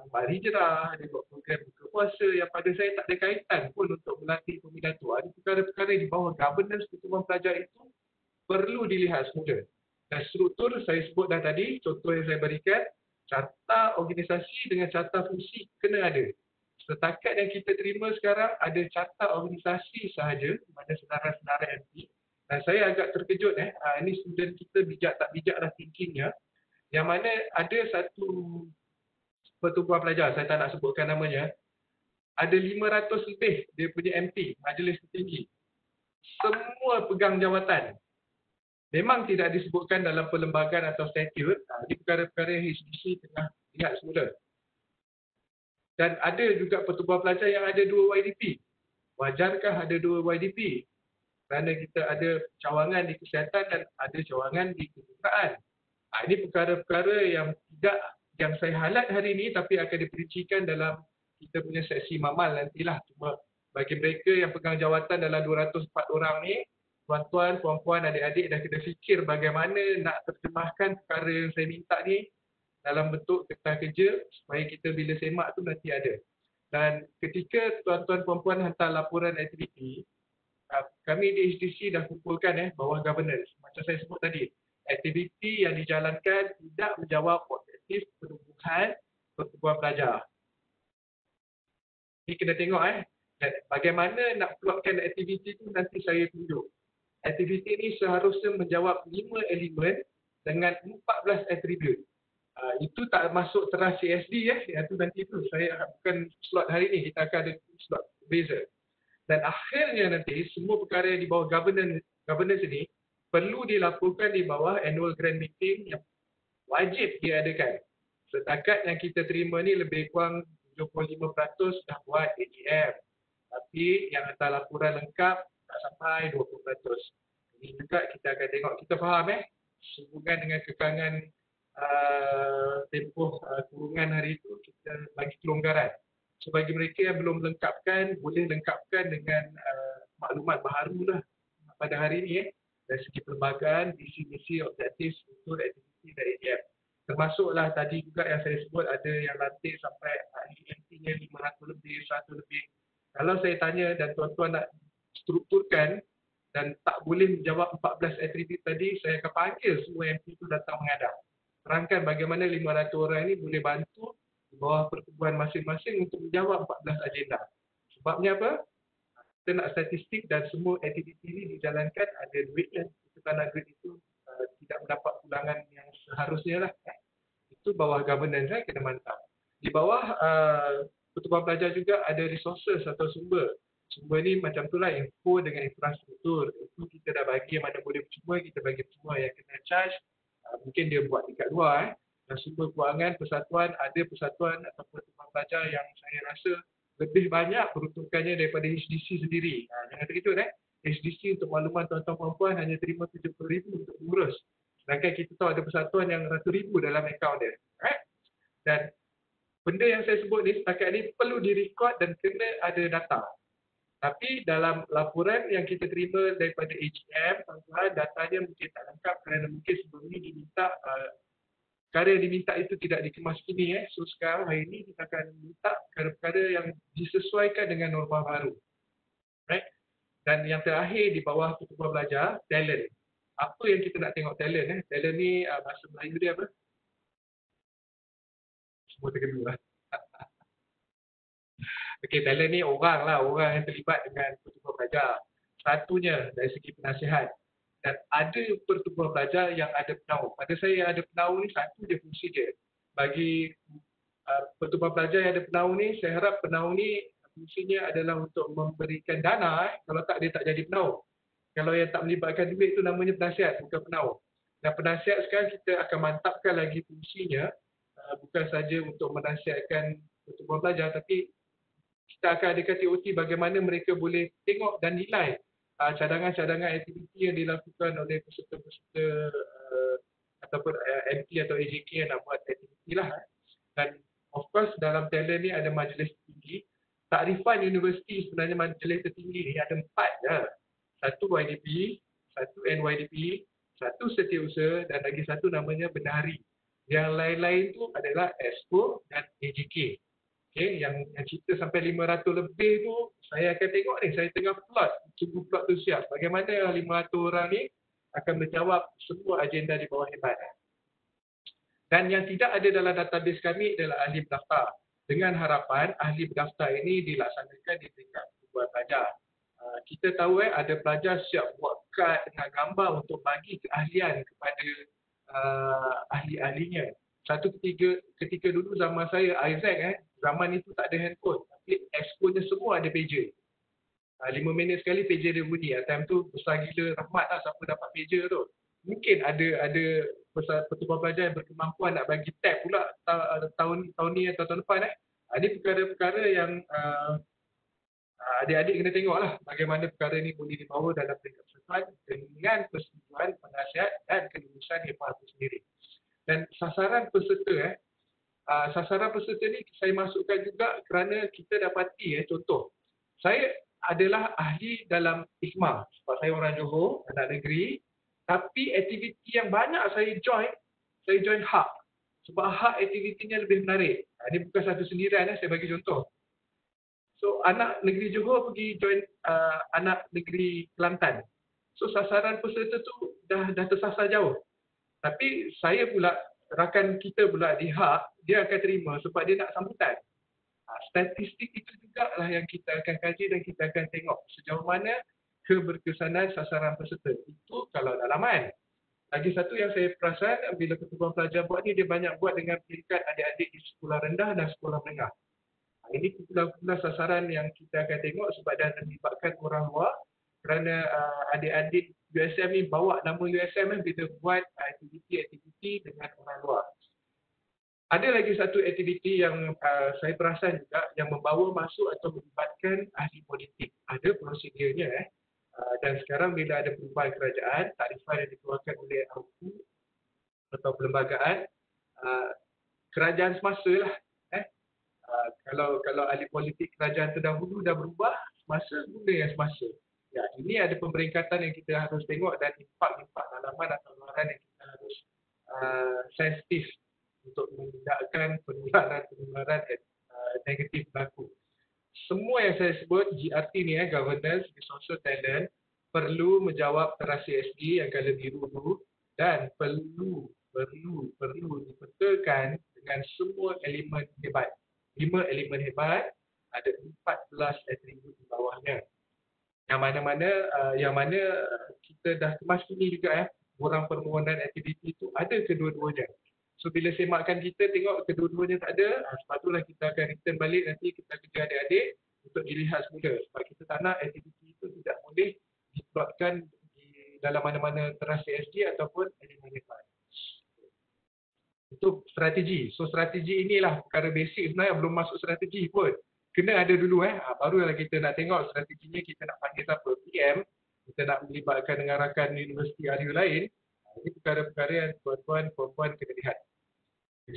Mari Jerah, dia buat program buka puasa yang pada saya tak ada kaitan pun untuk melatih peminatu. Ada perkara-perkara di bawah governance pertubuhan pelajar itu perlu dilihat semula. Dan struktur saya sebut dah tadi, contoh yang saya berikan, carta organisasi dengan carta fungsi kena ada. Setakat yang kita terima sekarang ada carta organisasi sahaja, mana senarai-senarai MP. Dan saya agak terkejut, ini student kita bijak tak bijak dah thinkingnya, yang mana ada satu pertubuhan pelajar, saya tak nak sebutkan namanya, ada 500 lebih dia punya MP, majlis tertinggi. Semua pegang jawatan. Memang tidak disebutkan dalam perlembagaan atau statut, ini perkara-perkara yang HDC tengah lihat semula. Dan ada juga pertubuhan pelajar yang ada 2 YDP. Wajarkah ada 2 YDP? Kerana kita ada cawangan di kesihatan dan ada cawangan di kebukaan. Ini perkara-perkara yang saya highlight hari ini tapi akan diperincikan dalam kita punya seksi mamal nantilah. Cuma bagi mereka yang pegang jawatan dalam 204 orang ni, tuan-tuan, puan-puan, adik-adik dah kena fikir bagaimana nak terjemahkan perkara yang saya minta ni dalam bentuk kertas kerja supaya kita bila semak tu nanti ada. Dan ketika tuan-tuan, puan-puan hantar laporan aktiviti, kami di HDC dah kumpulkan bawah governance. Macam saya sebut tadi, aktiviti yang dijalankan tidak menjawab objektif penubuhan pertubuhan pelajar. Ini kena tengok bagaimana nak plotkan aktiviti itu nanti saya tunjuk. Aktiviti ini seharusnya menjawab 5 elemen dengan 14 atribut. Itu tak masuk terah CSD itu nanti itu. Saya bukan slot hari ini, kita akan ada slot berbeza. Dan akhirnya nanti semua perkara yang di bawah governance ini perlu dilaporkan di bawah annual grand meeting yang wajib diadakan. Setakat yang kita terima ni lebih kurang 75% dah buat AGM. Tapi yang hantar laporan lengkap tak sampai 20%. Ini juga kita akan tengok. Kita faham sehubungan dengan kekangan tempoh kurungan hari itu, kita bagi kelonggaran. So bagi mereka yang belum lengkapkan, boleh lengkapkan dengan maklumat baharu lah pada hari ini dari segi perlembagaan, visi-misi, objektif, struktur, aktiviti dan AGM. Termasuklah tadi juga yang saya sebut ada yang latih sampai IMT-nya 500 lebih, 100 lebih. Kalau saya tanya dan tuan-tuan nak strukturkan dan tak boleh menjawab 14 atribut tadi, saya akan panggil semua MP itu datang menghadap. Terangkan bagaimana 500 orang ini boleh bantu di bawah pertubuhan masing-masing untuk menjawab 14 agenda. Sebabnya apa? Kita nak statistik dan semua aktiviti ini dijalankan ada duitnya. Kita tak nak duit itu tidak mendapat pulangan yang seharusnya lah. Itu bawah governance kena mantap. Di bawah pertubuhan pelajar juga ada resources atau sumber. Sumber ni macam tu lah, info dengan infrastruktur. Itu kita dah bagi yang mana boleh semua, kita bagi semua. Yang kena charge, mungkin dia buat dekat luar. Dan sumber kewangan persatuan, ada persatuan atau pertubuhan pelajar yang saya rasa lebih banyak peruntukannya daripada HDC sendiri. Jangan terkejut HDC untuk makluman tuan-tuan puan-puan hanya terima 70,000 untuk mengurus. Sedangkan kita tahu ada persatuan yang ratus ribu dalam akaun dia. Dan benda yang saya sebut ni setakat ni perlu direkod dan kena ada data. Tapi dalam laporan yang kita terima daripada AGM, tuan-tuan, datanya mungkin tak lengkap kerana mungkin sebelum ni diminta perkara yang diminta itu tidak dikemas kini. So sekarang hari ini kita akan minta perkara-perkara yang disesuaikan dengan norma baru. Dan yang terakhir di bawah pertubuhan pelajar, talent. Apa yang kita nak tengok talent? Talent ni bahasa Melayu dia apa? Semua terkena. Okey, talent ni orang yang terlibat dengan pertubuhan pelajar. Satunya dari segi penasihat. Dan ada pertubuhan pelajar yang ada penaung. Pada saya yang ada penaung ni satu je fungsi dia. Bagi pertubuhan pelajar yang ada penaung ni, saya harap penaung ni fungsinya adalah untuk memberikan dana. Kalau tak, dia tak jadi penaung. Kalau yang tak melibatkan duit itu namanya penasihat, bukan penaung. Dan penasihat sekarang kita akan mantapkan lagi fungsinya, bukan saja untuk menasihatkan pertubuhan pelajar, tapi kita akan adakan TOT bagaimana mereka boleh tengok dan nilai cadangan-cadangan aktiviti yang dilakukan oleh peserta-peserta ataupun MP atau AJK yang nak buat aktiviti lah. Dan of course dalam talent ni ada majlis tinggi. Takrifan universiti sebenarnya majlis tertinggi ni ada 4 je. Satu YDP, satu NYDP, satu setiausaha dan lagi satu namanya Benari. Yang lain-lain tu adalah EXCO dan AJK. Okay, yang cerita sampai 500 lebih tu saya akan tengok ni, saya tengah plot, tunggu plot tu siap. Bagaimana 500 orang ni akan menjawab semua agenda di bawah hebat. Dan yang tidak ada dalam database kami adalah ahli berdaftar. Dengan harapan ahli berdaftar ini dilaksanakan di tingkat pertubuhan pelajar. Kita tahu ada pelajar siap buat kad dengan gambar untuk bagi keahlian kepada ahli-ahlinya. Satu ketika dulu zaman saya Isaac zaman itu tak ada handphone, tapi expo-nya semua ada pager. 5 minit sekali pager dia bunyi. Time tu besar gila rahmat lah siapa dapat pager tu. Mungkin ada pertubuhan pelajar yang berkemampuan nak bagi tab pula tahun ni atau tahun depan. Ini perkara-perkara yang adik-adik kena tengok lah bagaimana perkara ni boleh dibawa dalam peringkat persatuan dengan persetujuan penasihat dan kelulusan HEPA itu sendiri. Dan sasaran peserta sasaran peserta ni saya masukkan juga kerana kita dapati contoh. Saya adalah ahli dalam IKMA sebab saya orang Johor, anak negeri, tapi aktiviti yang banyak saya join HAK. Sebab HAK aktivitinya lebih menarik. Ini bukan satu sendirian, saya bagi contoh. So anak negeri Johor pergi join anak negeri Kelantan. So sasaran peserta tu dah tersasar jauh. Tapi saya pula, rakan kita pula di HAK, dia akan terima sebab dia nak sambutan. Statistik itu juga lah yang kita akan kaji dan kita akan tengok sejauh mana keberkesanan sasaran peserta. Itu kalau dalaman. Lagi satu yang saya perasan bila pertubuhan pelajar buat ni, dia banyak buat dengan peringkat adik-adik di sekolah rendah dan sekolah menengah. Ini kumpulan sasaran yang kita akan tengok sebab dah melibatkan orang luar kerana adik-adik USM ni bawa nama USM bila buat aktiviti-aktiviti dengan orang luar. Ada lagi satu aktiviti yang saya perasan juga yang membawa masuk atau melibatkan ahli politik. Ada prosedurnya dan sekarang bila ada perubahan kerajaan, takrifan yang dikeluarkan oleh AUKU atau perlembagaan, kerajaan semasa lah. Kalau ahli politik kerajaan terdahulu dah berubah, semasa guna yang semasa. Ya, ini ada pemberingkatan yang kita harus tengok dan impak-impak dalaman atau luaran yang kita harus sensitif untuk mengindahkan penularan negatif berlaku. Semua yang saya sebut, GRT ni governance, social talent, perlu menjawab terasi SG yang color biru tu dan perlu dipetakan dengan semua elemen hebat. 5 elemen hebat, ada 14 atribut di bawahnya. Yang mana kita dah kemas ini juga borang permohonan aktiviti itu ada kedua-duanya. So bila semakkan kita tengok kedua-duanya tak ada, sebab itulah kita akan return balik nanti kita kerja adik-adik untuk dilihat semula. Sebab kita tak nak aktiviti itu tidak boleh diplotkan di dalam mana-mana terasi SG ataupun elemen hebat. Itu strategi. So strategi inilah perkara basic sebenarnya, belum masuk strategi pun. Kena ada dulu barulah kita nak tengok strateginya, kita nak panggil siapa, PM, kita nak melibatkan dengan rakan universiti area lain. Ini perkara-perkara yang tuan-tuan, puan-puan kena lihat.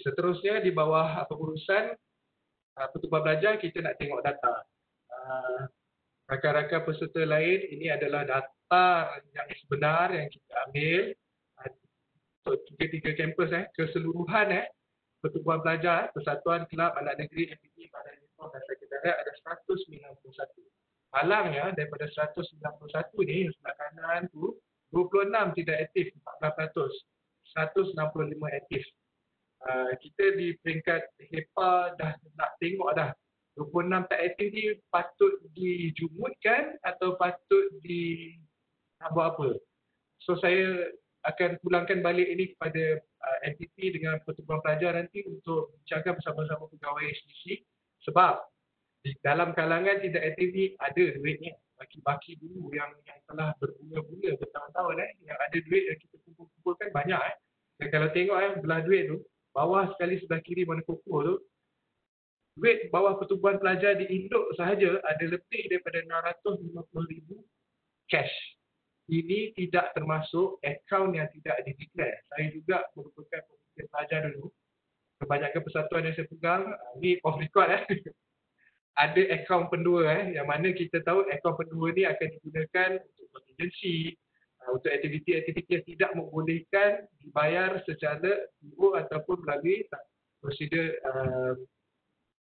Seterusnya di bawah pengurusan pertubuhan pelajar, kita nak tengok data. Rakan-rakan peserta lain, ini adalah data yang sebenar yang kita ambil untuk 3 kampus keseluruhan pertubuhan pelajar, persatuan kelab anak negeri FPT pada Uniform dan Sekretariat ada 191. Halangnya daripada 191 ni sebelah kanan tu 26 tidak aktif, 14%. 165 aktif. Kita di peringkat HEPA dah nak tengok dah 26 tak aktif ni patut dijumutkan atau patut buat apa. So saya akan pulangkan balik ini kepada NTP dengan pertubuhan pelajar nanti untuk bincangkan bersama-sama pegawai SDC sebab di dalam kalangan tidak aktif ni ada duitnya. baki-baki dulu yang telah berbunga-bunga bertahun-tahun yang ada duit yang kita kumpul-kumpulkan banyak Dan kalau tengok belah duit tu, bawah sekali sebelah kiri mana kumpul tu, duit bawah pertubuhan pelajar di Induk sahaja ada lebih daripada 650,000 cash. Ini tidak termasuk akaun yang tidak di-declare. Saya juga merupakan pemimpin pelajar dulu. Kebanyakan persatuan yang saya pegang, ni off record ada akaun pendua yang mana kita tahu akaun pendua ni akan digunakan untuk contingency, untuk aktiviti-aktiviti yang tidak membolehkan dibayar secara giro ataupun melalui prosedur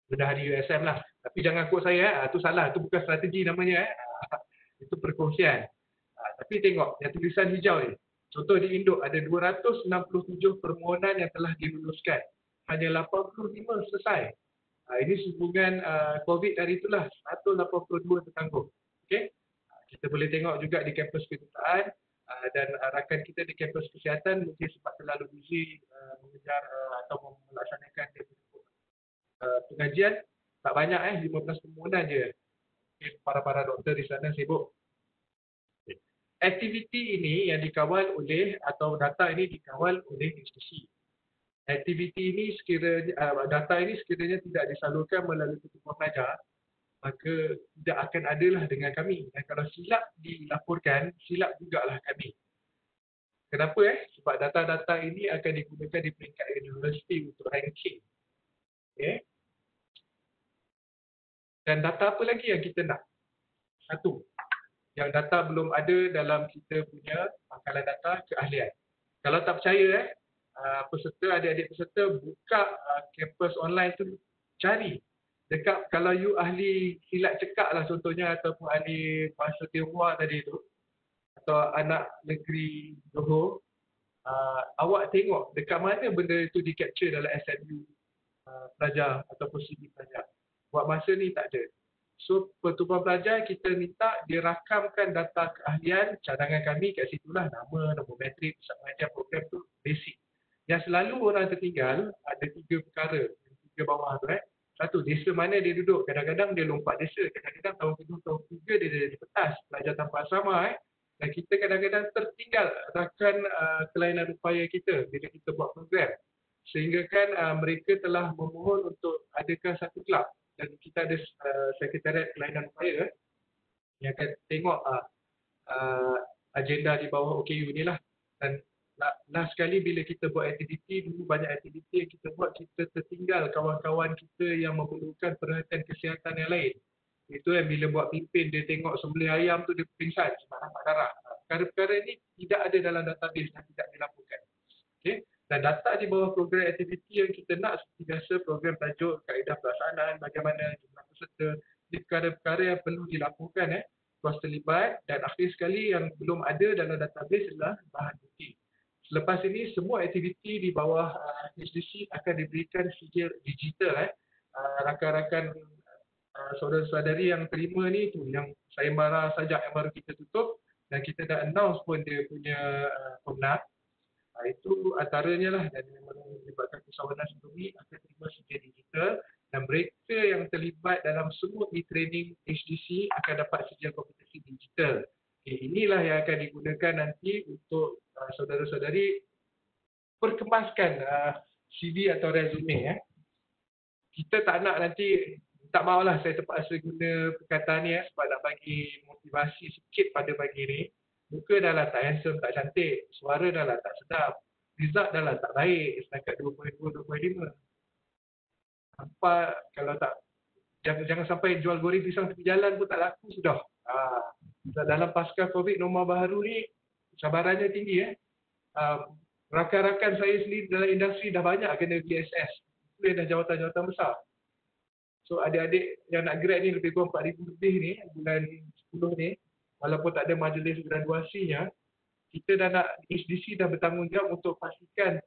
bendahari USM lah. Tapi jangan quote saya, tu salah, tu bukan strategi namanya itu perkongsian. Tapi tengok yang tulisan hijau ni. Contoh di Induk ada 267 permohonan yang telah diluluskan. Hanya 85 selesai. Ini sehubungan COVID hari itulah 182 tertangguh. Okey. Kita boleh tengok juga di kampus kedutaan dan rakan kita di kampus kesihatan mungkin sebab terlalu busy mengejar atau melaksanakan pengajian tak banyak 15 permohonan je. Para doktor di sana sibuk. Aktiviti ini yang dikawal oleh atau data ini dikawal oleh institusi. Aktiviti ini sekiranya data ini sekiranya tidak disalurkan melalui pertubuhan pelajar, maka tidak akan adalah dengan kami. Dan kalau silap dilaporkan, silap jugalah kami. Kenapa? Sebab data-data ini akan digunakan di peringkat universiti untuk ranking. Okay. Dan data apa lagi yang kita nak? Satu, yang data belum ada dalam kita punya pangkalan data keahlian. Kalau tak percaya, peserta, adik-adik peserta buka kampus online tu, cari. Dekat kalau you ahli silat cekak lah contohnya ataupun ahli bahasa Tionghoa tadi tu atau anak negeri Johor, awak tengok dekat mana benda itu di-capture dalam SMU pelajar ataupun CV pelajar. Buat masa ni tak ada. So, pertubuhan pelajar kita minta dia rakamkan data keahlian cadangan kami kat situlah nama, nombor metrik, pusat pengajian program tu basic. Yang selalu orang tertinggal ada 3 perkara, 3 bawah tu Satu, desa mana dia duduk. Kadang-kadang dia lompat desa, kadang-kadang tahun kedua, tahun ketiga dia di petas, pelajar tanpa asrama Dan kita kadang-kadang tertinggal rakan kelainan upaya kita bila kita buat program. Sehingga kan mereka telah memohon untuk adakan satu kelab. Dan kita ada sekretariat kelainan upaya yang akan tengok agenda di bawah OKU ni lah. Dan last sekali bila kita buat aktiviti, dulu banyak aktiviti yang kita buat, kita tertinggal kawan-kawan kita yang memerlukan perhatian kesihatan yang lain. Itu yang bila buat pimpin, dia tengok sembelih ayam tu dia pingsan sebab nampak darah. Perkara-perkara ini tidak ada dalam database dan tidak dilaporkan. Okay? Dan data di bawah program aktiviti yang kita nak seperti biasa program tajuk kaedah pelaksanaan, bagaimana jumlah peserta, ini perkara-perkara yang perlu dilaporkan kos terlibat dan akhir sekali yang belum ada dalam database adalah bahan bukti. Selepas ini semua aktiviti di bawah HDC akan diberikan sijil digital rakan-rakan saudara-saudari yang terima ni tu yang sayembara sajak yang baru kita tutup dan kita dah announce pun dia punya pemenang. Itu antaranya lah dan yang melibatkan Usahawan Sendiri akan terima sijil digital dan mereka yang terlibat dalam semua e-training HDC akan dapat sijil kompetensi digital. Okay, inilah yang akan digunakan nanti untuk saudara-saudari perkemaskan CV atau resume. Kita tak nak nanti, tak maulah saya terpaksa guna perkataan ni sebab nak bagi motivasi sikit pada pagi ni. Muka dah lah tak handsome, tak cantik. Suara dah lah tak sedap. Result dah lah tak baik. Setakat 2.2, 2.5. Apa kalau tak, jangan sampai jual goreng pisang tepi jalan pun tak laku sudah. Dalam pasca COVID norma baru ni, cabarannya tinggi. Rakan-rakan saya sendiri dalam industri dah banyak kena BSS. Itu yang dah jawatan-jawatan besar. So adik-adik yang nak grad ni lebih kurang 4,000 lebih ni, bulan 10 ni. Walaupun tak ada majlis graduasinya, kita dah nak, HDC dah bertanggungjawab untuk pastikan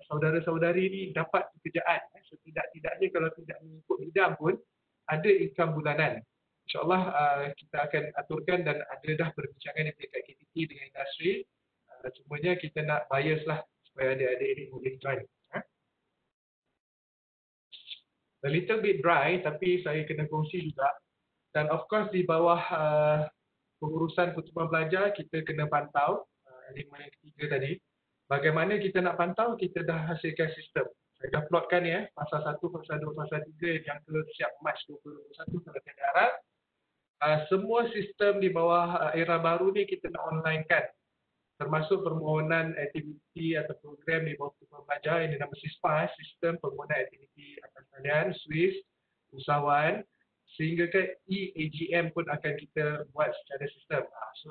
saudara-saudari ni dapat pekerjaan. Setidak-tidaknya kalau tidak mengikut bidang pun, ada income bulanan. InsyaAllah kita akan aturkan dan ada dah perbincangan di peringkat KTT dengan industri. Cumanya kita nak bias lah supaya adik-adik ini boleh join. A little bit dry tapi saya kena kongsi juga. Dan of course di bawah pengurusan pertubuhan pelajar, kita kena pantau elemen yang ketiga tadi. Bagaimana kita nak pantau, kita dah hasilkan sistem. Saya dah plotkan ya, pasal 1, pasal 2, pasal 3 yang siap Mac 2021 kalau saya harap. Semua sistem di bawah era baru ni kita nak online kan. Termasuk permohonan aktiviti atau program di bawah pertubuhan pelajar yang dinamakan SISPA, Sistem Permohonan Aktiviti Atas Talian, SWIS, usahawan, sehingga ke e-AGM pun akan kita buat secara sistem. So,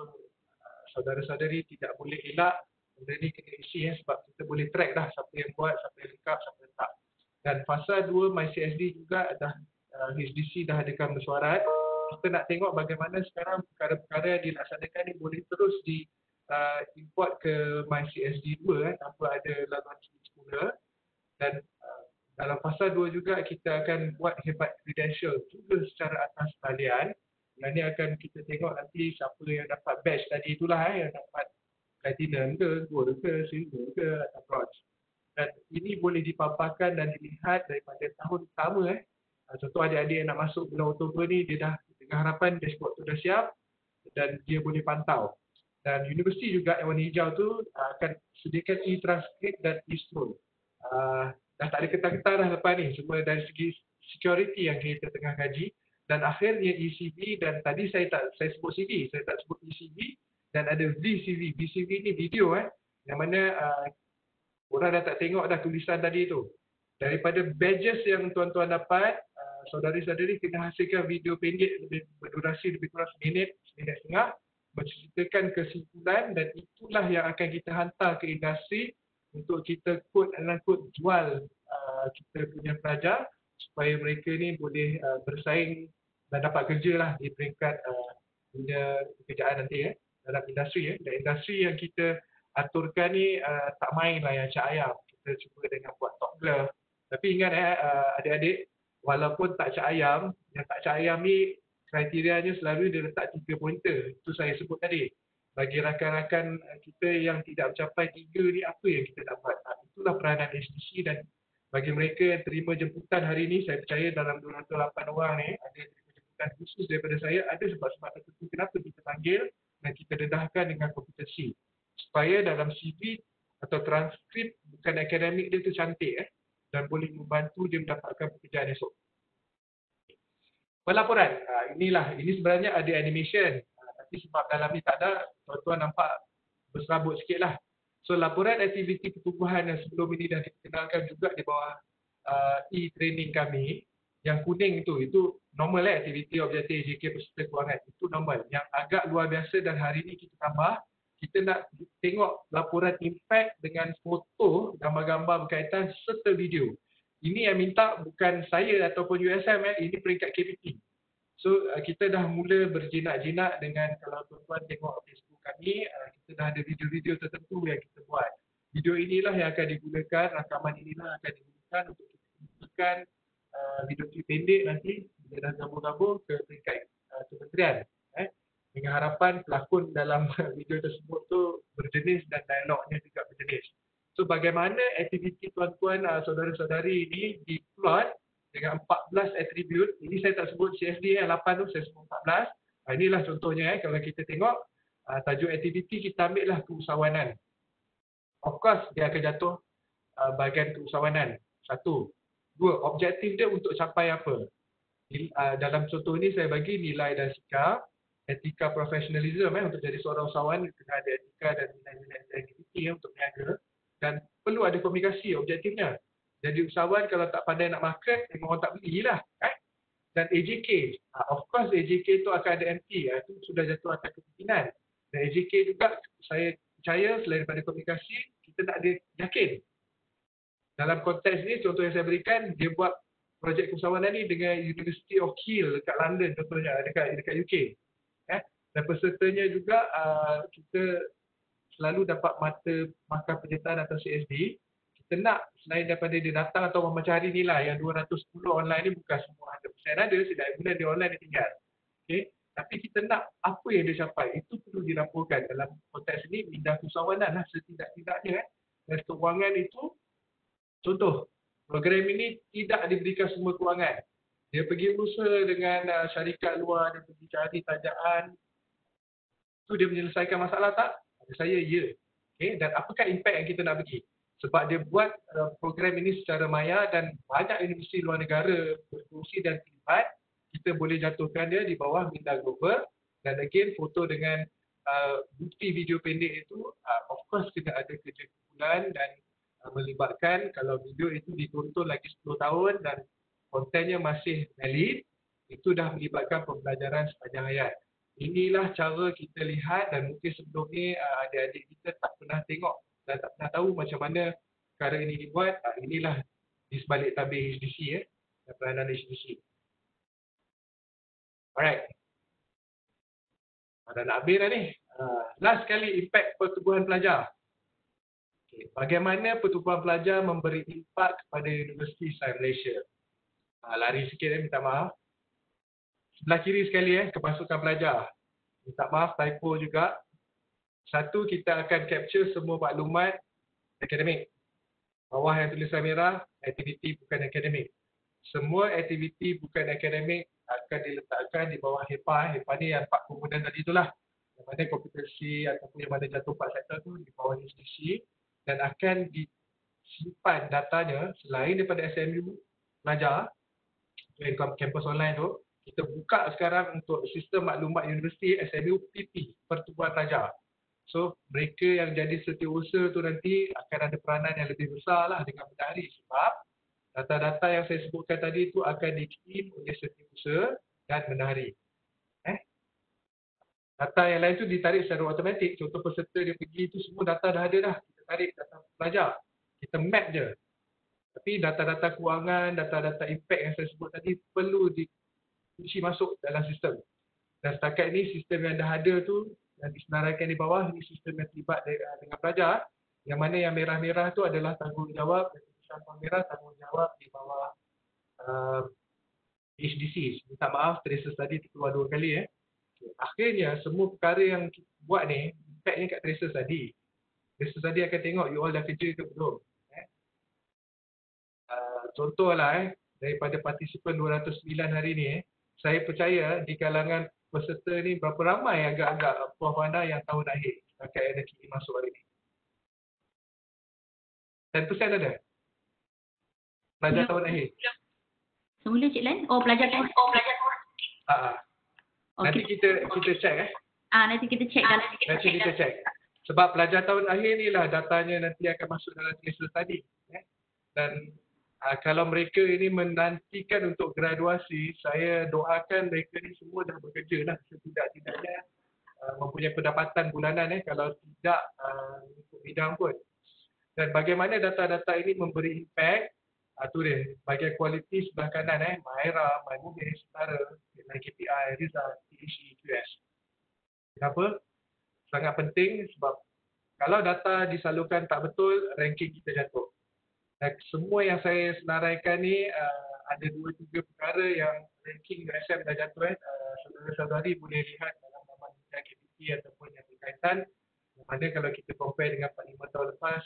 saudara-saudari tidak boleh elak, benda ni kena isi sebab kita boleh track dah siapa yang buat, siapa yang lengkap, siapa yang tak. Dan fasa 2 MyCSD juga dah HDC dah adakan mesyuarat. Kita nak tengok bagaimana sekarang perkara-perkara yang dilaksanakan ni boleh terus import ke MyCSD 2 tanpa ada laluan semula. Dan dalam fasa 2 juga kita akan buat hebat credential juga secara atas talian. Yang ni akan kita tengok nanti siapa yang dapat badge tadi itulah yang dapat platinum ke, gold ke, silver ke atau bronze. Dan ini boleh dipaparkan dan dilihat daripada tahun pertama. Contoh adik-adik yang nak masuk bulan Oktober ni, dia dah dengan harapan dashboard tu dah siap dan dia boleh pantau. Dan universiti juga yang warna hijau tu akan sediakan e-transcript dan e-scroll. Dah tak ada ketar-ketar dah lepas ni, semua dari segi security yang kita tengah kaji. Dan akhirnya ECV, dan tadi saya sebut CD, saya tak sebut ECV, dan ada VCV. VCV ni video yang mana orang dah tak tengok dah tulisan tadi tu. Daripada badges yang tuan-tuan dapat, saudari-saudari kena hasilkan video pendek berdurasi lebih kurang seminit setengah, menceritakan kesimpulan, dan itulah yang akan kita hantar ke industri untuk kita quote-unquote jual kita punya pelajar supaya mereka ni boleh bersaing dan dapat kerja lah di peringkat dunia pekerjaan nanti dalam industri. Dan industri yang kita aturkan ni tak main lah yang cak ayam. Kita cuba dengan buat top glove. Tapi ingat adik-adik, walaupun tak cak ayam, yang tak cak ayam ni kriterianya selalu dia letak 3 pointer. Itu saya sebut tadi. Bagi rakan-rakan kita yang tidak mencapai 3 ni, apa yang kita dapat? Itulah peranan HDC. Dan bagi mereka yang terima jemputan hari ini, saya percaya dalam 208 orang ni, ada jemputan khusus daripada saya, ada sebab-sebab tertentu kenapa kita panggil dan kita dedahkan dengan kompetensi. Supaya dalam CV atau transkrip bukan akademik dia tu cantik dan boleh membantu dia mendapatkan pekerjaan esok. Pelaporan, ini sebenarnya ada animation, tapi sebab dalam ni tak ada, tuan-tuan nampak berserabut sikit lah. So laporan aktiviti pertubuhan yang sebelum ini dah dikenalkan juga di bawah e-training kami. Yang kuning itu normal aktiviti objektif JK peserta kewangan, itu normal. Yang agak luar biasa dan hari ini kita tambah, kita nak tengok laporan impact dengan foto, gambar-gambar berkaitan serta video. Ini yang minta bukan saya ataupun USM, ini peringkat KPT. So kita dah mula berjinak-jinak dengan, kalau tuan-tuan tengok Facebook kami, kita dah ada video-video tertentu yang kita buat. Video inilah yang akan digunakan, rakaman inilah akan digunakan untuk kita gunakan video klip pendek nanti, bila dah gabung-gabung ke peringkat kementerian. Dengan harapan pelakon dalam video tersebut tu berjenis dan dialognya juga berjenis. So bagaimana aktiviti tuan-tuan, saudara-saudari ini diplot dengan 14 atribut. Ini saya tak sebut CSD 8 tu, saya sebut 14. Inilah contohnya kalau kita tengok tajuk aktiviti, kita ambil lah keusahawanan. Of course dia akan jatuh bahagian keusahawanan. 1. 2. Objektif dia untuk capai apa? Dalam contoh ini saya bagi nilai dan sikap. Etika profesionalism untuk jadi seorang usahawan kena ada etika dan nilai-nilai integriti untuk berniaga, dan perlu ada komunikasi objektifnya. Jadi usahawan kalau tak pandai nak market, memang orang tak belilah. Dan AJK, of course AJK itu akan ada MT, itu sudah jatuh atas kepimpinan. Dan AJK juga saya percaya selain daripada komunikasi, kita nak ada yakin. Dalam konteks ini, contoh yang saya berikan, dia buat projek keusahawanan ni dengan University of Kiel dekat London contohnya, dekat UK. Dan pesertanya juga kita selalu dapat markah penyertaan atau CSD. Kita nak selain daripada dia datang atau mencari nilai yang 210 online ni, bukan semua 100% ada, setiap bulan dia online dia tinggal. Okay? Tapi kita nak apa yang dia capai, itu perlu dilaporkan. Dalam konteks ini, bidang keusahawanan lah setidak-tidaknya. Dan keuangan itu, contoh, program ini tidak diberikan semua keuangan. Dia pergi berusaha dengan syarikat luar, dia pergi cari tajaan. Tu dia menyelesaikan masalah tak? Bagi saya, ya. Okay? Dan apakah impact yang kita nak bagi? Sebab dia buat program ini secara maya dan banyak universiti luar negara berfungsi dan terlibat, kita boleh jatuhkan dia di bawah bintang global. Dan again, foto dengan bukti video pendek itu, of course kena ada kerja kumpulan dan melibatkan, kalau video itu ditonton lagi 10 tahun dan kontennya masih valid, itu dah melibatkan pembelajaran sepanjang hayat. Inilah cara kita lihat dan mungkin sebelum ni adik-adik kita tak pernah tengok dan tak pernah tahu macam mana perkara ini dibuat. Inilah di sebalik tabir HDC dan peranan HDC. Alright. Dah nak habis dah ni. Last sekali, impact pertubuhan pelajar. Okay. Bagaimana pertubuhan pelajar memberi impak kepada Universiti Sains Malaysia? Lari sikit minta maaf. Sebelah kiri sekali kepasukan pelajar. Minta maaf, typo juga. Satu, kita akan capture semua maklumat akademik. Bawah yang tulisan merah, aktiviti bukan akademik. Semua aktiviti bukan akademik akan diletakkan di bawah HEPA. HEPA ni yang 4 komponen tadi itulah. Yang mana kompetensi ataupun yang mana jatuh 4 sektor tu di bawah HDC dan akan disimpan datanya selain daripada SMU pelajar, kampus online tu, kita buka sekarang untuk sistem maklumat universiti SMU PP, pertubuhan pelajar. So, mereka yang jadi setiausaha tu nanti akan ada peranan yang lebih besar lah dengan mentari sebab data-data yang saya sebutkan tadi tu akan dikirim oleh setiausaha dan mentari. Data yang lain tu ditarik secara automatik. Contoh peserta dia pergi tu semua data dah ada dah. Kita tarik data pelajar. Kita map je. Tapi data-data kewangan, data-data impact yang saya sebut tadi perlu dikunci masuk dalam sistem. Dan setakat ini sistem yang dah ada tu yang disenaraikan di bawah, ini sistem yang terlibat dengan pelajar. Yang mana yang merah-merah tu adalah tanggungjawab, yang merah tanggungjawab di bawah HDC. Minta maaf, traces tadi keluar 2 kali. Akhirnya semua perkara yang kita buat ni, impactnya kat traces tadi. Traces tadi akan tengok you all dah kerja ke belum. Contohlah daripada partisipan 209 hari ni, saya percaya di kalangan peserta ni berapa ramai agak-agak Prof Wanda yang tahun akhir setakat yang dah kini masuk hari ni. 10% ada? Pelajar tahun akhir? Semula Cik Lan? Oh, pelajar tahun. Nanti kita check nanti kita check dalam nanti kita check. Sebab pelajar tahun akhir ni lah datanya nanti akan masuk dalam tracer tadi. Dan kalau mereka ini menantikan untuk graduasi, saya doakan mereka ni semua dah bekerja lah. Setidak-tidaknya mempunyai pendapatan bulanan kalau tidak untuk bidang pun. Dan bagaimana data-data ini memberi impact, tu dia, bahagian kualiti sebelah kanan Mahira, MyMubis, Setara, KPI, Rizal, THC, QS. Kenapa? Sangat penting sebab kalau data disalurkan tak betul, ranking kita jatuh. Dan semua yang saya senaraikan ni ada 2-3 perkara yang ranking USM dah jatuh. Saudara-saudari boleh lihat dalam laman KPI ataupun yang berkaitan. Yang mana kalau kita compare dengan 4-5 tahun lepas,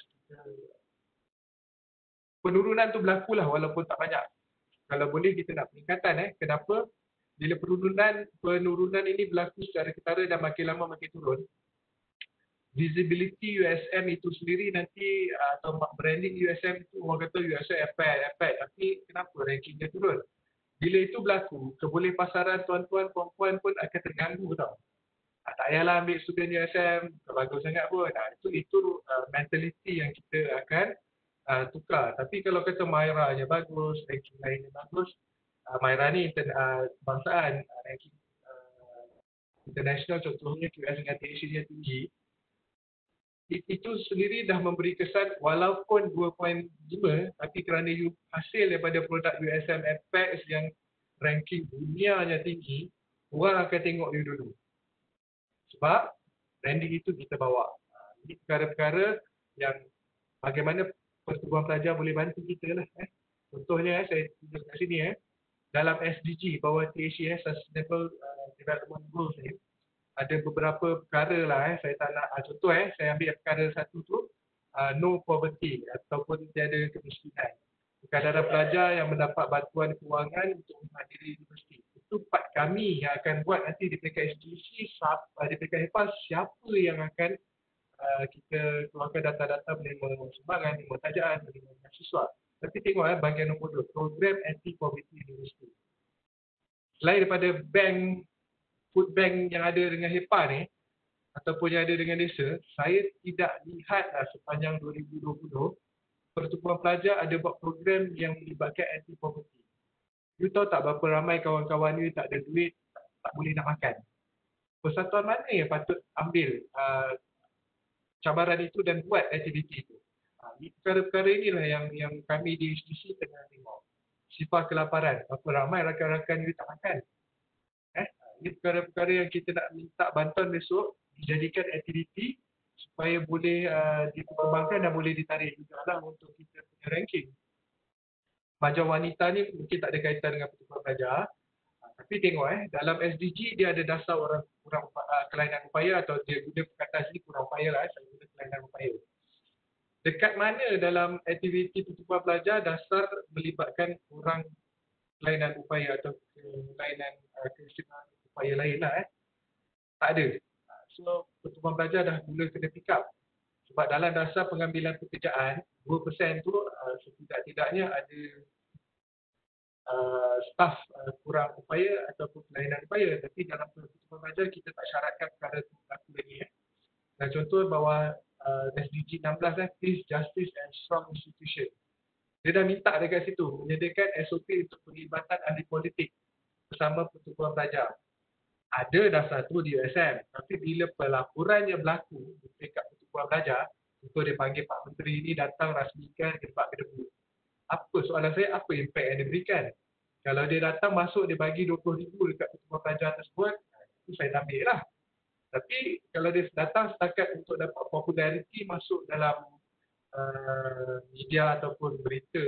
penurunan tu berlaku lah walaupun tak banyak. Kalau boleh kita nak peningkatan. Kenapa? Bila penurunan ini berlaku secara ketara dan makin lama makin turun, visibility USM itu sendiri nanti atau branding USM itu orang kata USM efek, tapi kenapa rankingnya turun? Bila itu berlaku, kebolehpasaran tuan-tuan perempuan pun akan terganggu tau. Tak payahlah ambil student USM, tak bagus sangat pun. Itu mentality yang kita akan tukar. Tapi kalau kata Mahira je bagus, ranking lainnya bagus, Mahira ni bangsaan, ranking international contohnya QS dengan THC nya tinggi, itu sendiri dah memberi kesan walaupun 2.5 tapi kerana hasil daripada produk USM Apex yang ranking dunianya tinggi, orang akan tengok you dulu. Sebab branding itu kita bawa. Ini perkara-perkara yang bagaimana pertubuhan pelajar boleh bantu kita lah. Contohnya saya tunjuk kat sini dalam SDG bawah THC Sustainable Development Goals ni ada beberapa perkara lah saya tak nak contoh saya ambil perkara satu tu no poverty ataupun tiada kemiskinan. Kadaran pelajar yang mendapat bantuan kewangan untuk menghadiri universiti. Itu part kami yang akan buat nanti di peringkat SDC, di peringkat HEPA, siapa yang akan kita keluarkan data-data menerima sumbangan, menerima tajaan, menerima mahasiswa. Tapi tengok bahagian nombor 2, program anti-poverty university. Selain daripada bank, food bank yang ada dengan HEPA ni, ataupun yang ada dengan desa, saya tidak lihat sepanjang 2020, Pertubuhan Pelajar ada buat program yang melibatkan anti-poverty. You tahu tak berapa ramai kawan-kawan you tak ada duit, tak boleh nak makan. Persatuan mana yang patut ambil cabaran itu dan buat aktiviti itu? Perkara-perkara inilah yang kami di HDC tengah tengok. Sifar kelaparan, berapa ramai rakan-rakan you tak makan. Ini perkara-perkara yang kita nak minta bantuan besok, dijadikan aktiviti supaya boleh dikembangkan dan boleh ditarik juga lah untuk kita punya ranking. Pelajar wanita ni mungkin tak ada kaitan dengan Pertubuhan Pelajar. Tapi tengok dalam SDG dia ada dasar orang kurang kelainan upaya, atau dia guna perkataan sini kurang upaya lah, saya guna kelainan upaya. Dekat mana dalam aktiviti Pertubuhan Pelajar dasar melibatkan orang kelainan upaya atau kelainan keistimewaan upaya lain lah tak ada. So Pertubuhan Pelajar dah mula kena pick up. Sebab dalam dasar pengambilan pekerjaan 2% tu setidak-tidaknya ada staf kurang upaya ataupun kelainan upaya. Tapi dalam Pertubuhan Pelajar kita tak syaratkan perkara itu berlaku lagi. Dan contoh bawah SDG 16 Peace, Justice and Strong Institution. Dia dah minta dekat situ menyediakan SOP untuk penglibatan ahli politik bersama Pertubuhan Pelajar. Ada dasar tu di USM, tapi bila pelaporannya berlaku di peringkat Pertubuhan Pelajar, contoh dia panggil Pak Menteri ni datang rasmikan ke tempat kedebut. Apa soalan saya, apa impak yang diberikan? Kalau dia datang masuk dia bagi 20,000 dekat Pertubuhan Pelajar tersebut, itu saya tak ambil lah. Tapi kalau dia datang setakat untuk dapat populariti masuk dalam media ataupun berita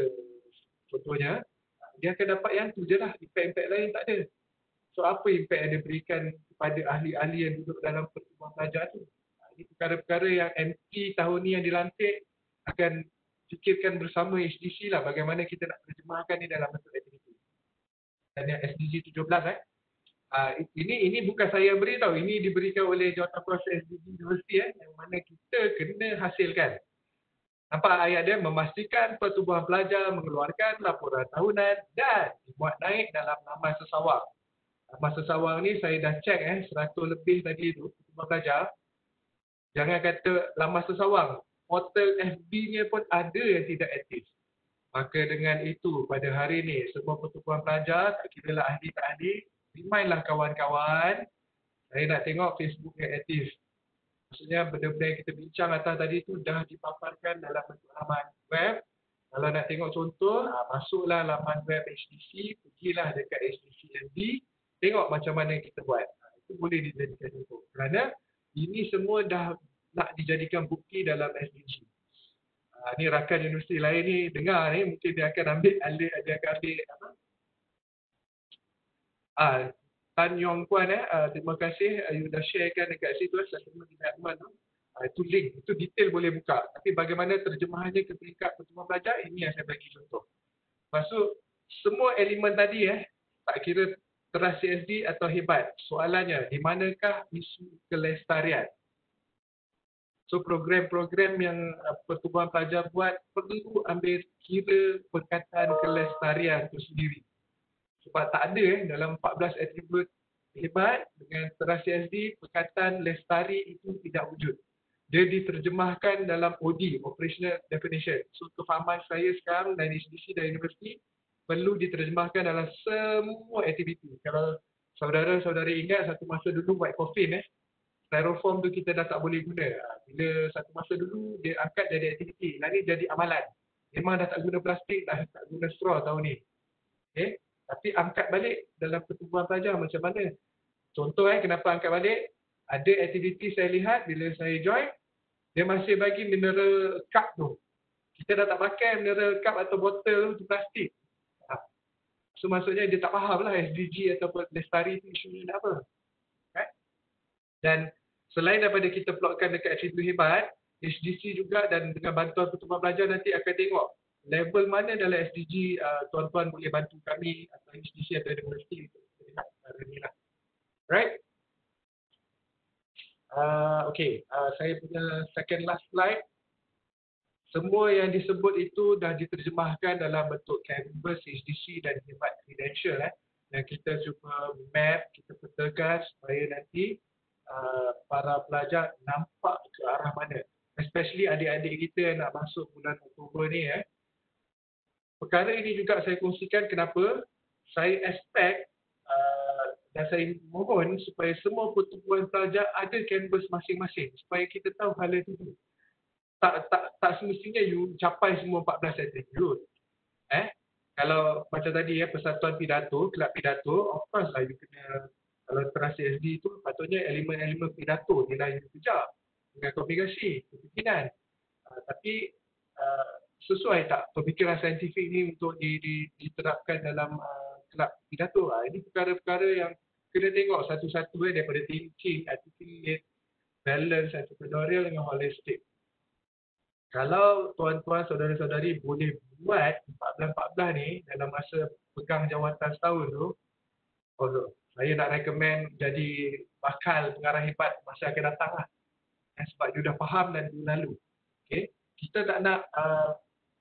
contohnya, dia akan dapat yang tu je lah, impak-impak lain tak ada. So apa impak yang diberikan kepada ahli-ahli yang duduk dalam Pertubuhan Pelajar tu? Ini perkara-perkara yang MP tahun ni yang dilantik akan fikirkan bersama HDC lah bagaimana kita nak terjemahkan ni dalam bentuk aktiviti. Dan yang SDG 17 ini bukan saya yang beri tau, ini diberikan oleh Jawatankuasa SDG Universiti yang mana kita kena hasilkan. Nampak ayat dia, memastikan Pertubuhan Pelajar mengeluarkan laporan tahunan dan dimuat naik dalam laman sesawang. Laman sesawang ni saya dah cek 100 lebih tadi tu Pertubuhan Pelajar. Jangan kata laman sesawang, portal FB-nya pun ada yang tidak aktif. Maka dengan itu pada hari ni semua Pertubuhan Pelajar, tak kira lah ahli tak ahli, remind lah kawan-kawan, saya nak tengok Facebook yang aktif. Maksudnya benda-benda yang kita bincang atas tadi tu dah dipaparkan dalam bentuk laman web. Kalau nak tengok contoh, masuklah laman web HDC, pergilah dekat HDC MD, tengok macam mana kita buat. Itu boleh dijadikan contoh. Kerana ini semua dah nak dijadikan bukti dalam SDG. Ni rakan universiti lain ni dengar ni, mungkin dia akan ambil alih, dia akan ambil apa? Tan Yong Kuan terima kasih you dah sharekan dekat situ sama dengan tu. Itu link, itu detail boleh buka. Tapi bagaimana terjemahannya ke peringkat Pertubuhan Pelajar, ini yang saya bagi contoh. Maksud semua elemen tadi tak kira teras CSD atau hebat. Soalannya, di manakah isu kelestarian? So program-program yang Pertubuhan Pelajar buat perlu ambil kira perkataan kelestarian itu sendiri. Sebab tak ada dalam 14 atribut hebat dengan teras CSD, perkataan lestari itu tidak wujud. Dia diterjemahkan dalam OD, Operational Definition. So kefahaman saya sekarang dari HDC dan universiti perlu diterjemahkan dalam semua aktiviti. Kalau saudara-saudari ingat satu masa dulu white coffin styrofoam tu kita dah tak boleh guna. Bila satu masa dulu dia angkat jadi aktiviti, lah ni jadi amalan. Memang dah tak guna plastik, dah tak guna straw tahun ni. Okay? Tapi angkat balik dalam Pertubuhan Pelajar macam mana? Contoh kenapa angkat balik? Ada aktiviti saya lihat bila saya join, dia masih bagi mineral cup tu. Kita dah tak pakai mineral cup atau botol tu plastik. So maksudnya dia tak faham lah SDG ataupun lestari tu isunya apa. Dan selain daripada kita plotkan dekat atribut hebat, HDC juga dan dengan bantuan Pertubuhan Pelajar nanti akan tengok level mana dalam SDG tuan-tuan boleh bantu kami atau institusi atau universiti untuk lihat perkara ni lah. Right? Okay, saya punya second last slide. Semua yang disebut itu dah diterjemahkan dalam bentuk Canvas, HDC dan hemat credential. Yang kita cuba map, kita petakan supaya nanti para pelajar nampak ke arah mana. Especially adik-adik kita yang nak masuk bulan Oktober ni. Perkara ini juga saya kongsikan kenapa saya expect dan saya mohon supaya semua pertubuhan pelajar ada Canvas masing-masing supaya kita tahu hala itu. Tak semestinya you capai semua 14 attribute. Kalau macam tadi persatuan pidato, kelab pidato, of course lah you kena, kalau terasa SD tu patutnya elemen-elemen pidato ni lah you kejar dengan komunikasi, kepimpinan. Tapi sesuai tak pemikiran saintifik ni untuk diterapkan dalam kelab pidato? Ini perkara-perkara yang kena tengok satu-satu daripada thinking, articulate, balance, entrepreneurial dengan holistic. Kalau tuan-tuan, saudara-saudari boleh buat 14-14 ni dalam masa pegang jawatan setahun tu, saya nak recommend jadi bakal pengarah hebat masa akan datang lah. Sebab you dah faham dan you lalu. Okay? Kita tak nak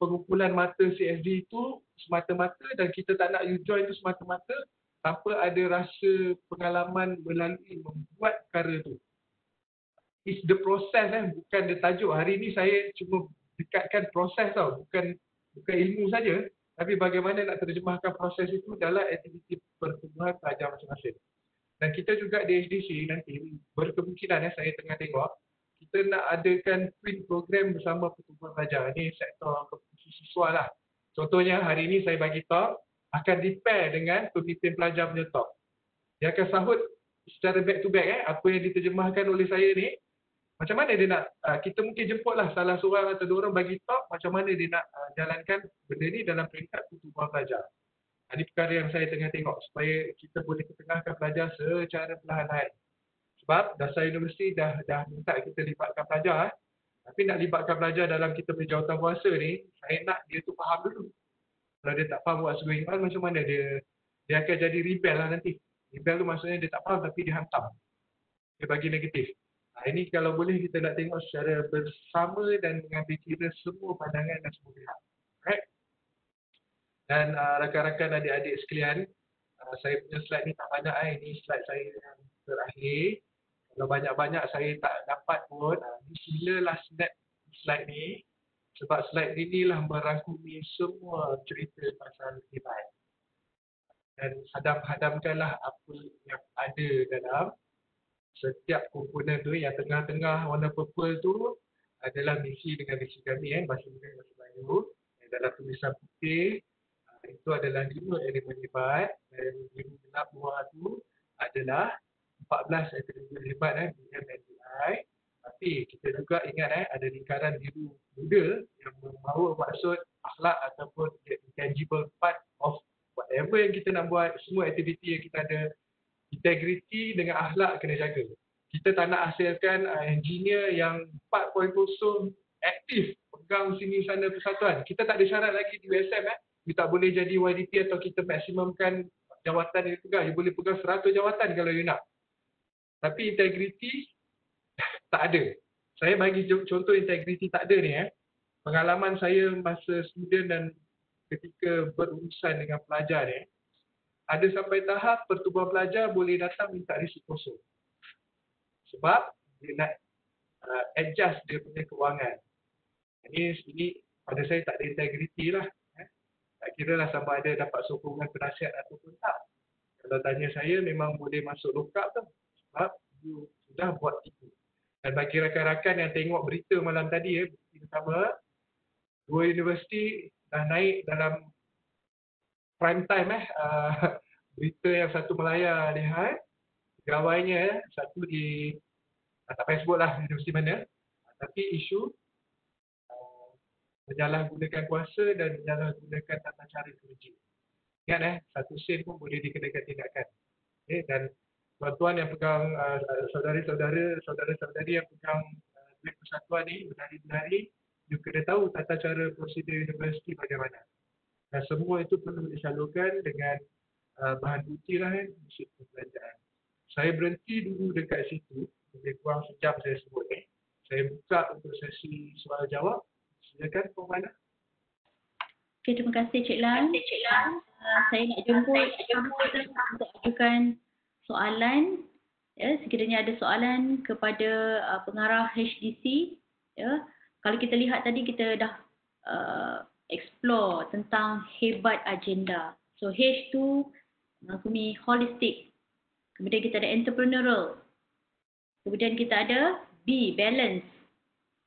pengumpulan mata CSD itu semata-mata dan kita tak nak you join itu semata-mata tanpa ada rasa pengalaman melalui membuat perkara tu. It's the process bukan the tajuk. Hari ni saya cuma dekatkan proses tau, bukan ilmu saja, tapi bagaimana nak terjemahkan proses itu dalam aktiviti pertubuhan pelajar masing-masing. Dan kita juga di HDC nanti berkemungkinan saya tengah tengok, kita nak adakan twin program bersama pertubuhan pelajar. Ini sektor siswa lah. Contohnya hari ini saya bagi talk, akan di-pair dengan pemimpin pelajar punya talk. Dia akan sahut secara back to back apa yang diterjemahkan oleh saya ni. Macam mana dia nak, kita mungkin jemputlah salah seorang atau dua orang bagi talk macam mana dia nak jalankan benda ni dalam peringkat pertubuhan pelajar. Ini perkara yang saya tengah tengok supaya kita boleh ketengahkan pelajar secara perlahan-lahan. Sebab dasar universiti dah minta kita libatkan pelajar. Tapi nak libatkan pelajar dalam kita punya jawatan kuasa ni, saya nak dia tu faham dulu. Kalau dia tak faham what's going on, macam mana dia akan jadi rebel lah nanti. Rebel tu maksudnya dia tak faham tapi dia hantam. Dia bagi negatif. Ini kalau boleh kita nak tengok secara bersama dan mengambil kira semua pandangan dan semua pihak. Right? Dan rakan-rakan adik-adik sekalian, saya punya slide ni tak banyak. Ini slide saya yang terakhir. Kalau banyak-banyak saya tak dapat pun, silalah snap slide ni. Sebab slide ni lah merangkumi semua cerita pasal hebat. Dan hadam-hadamkanlah apa yang ada dalam setiap komponen tu. Yang tengah-tengah warna purple tu adalah misi dengan misi kami, bahasa Melayu, bahasa Melayu. Dalam tulisan putih, itu adalah 5 elemen hebat. Dan 5 gelap bawah tu adalah 14 atribut hebat BMNDI. Tapi kita juga ingat ada lingkaran biru muda yang membawa maksud akhlak ataupun the intangible part of whatever yang kita nak buat, semua aktiviti yang kita ada. Integriti dengan akhlak kena jaga. Kita tak nak hasilkan engineer yang 4.0 aktif, pegang sini sana persatuan. Kita tak ada syarat lagi di USM. You tak boleh jadi YDP atau kita maksimumkan jawatan yang pegang. You boleh pegang 100 jawatan kalau you nak. Tapi integriti tak ada. Saya bagi contoh integriti tak ada ni. Pengalaman saya masa student dan ketika berurusan dengan pelajar ni, ada sampai tahap pertubuhan pelajar boleh datang minta risiko kosong. Sebab dia nak adjust dia punya kewangan. Ini pada saya tak ada integriti lah. Tak kira lah sama ada dapat sokongan penasihat ataupun tak. Kalau tanya saya memang boleh masuk lokap tu. Sebab you sudah buat itu. Dan bagi rakan-rakan yang tengok berita malam tadi, bukti pertama, 2 universiti dah naik dalam prime time berita yang satu melayar lihat, pegawainya satu di tak payah sebut lah universiti mana, tapi isu menyalahgunakan kuasa dan menyalahgunakan tata cara kerja. Ingat satu sen pun boleh dikenakan tindakan. Okay? Dan tuan-tuan yang pegang saudara-saudari yang pegang duit persatuan ni berhari-hari, you kena tahu tata cara prosedur universiti bagaimana. Dan semua itu perlu disalurkan dengan bahan bukti lah kan, hasil pembelajaran. Saya berhenti dulu dekat situ, lebih kurang sejam saya sebut ni. Saya buka untuk sesi soal jawab. Silakan Puan Mana. Okay, terima kasih Cik Lan. Saya nak jemput untuk ajukan soalan. Ya, sekiranya ada soalan kepada pengarah HDC. Ya, kalau kita lihat tadi kita dah explore tentang hebat agenda. So H tu mengagumi holistic. Kemudian kita ada entrepreneurial. Kemudian kita ada B, balance.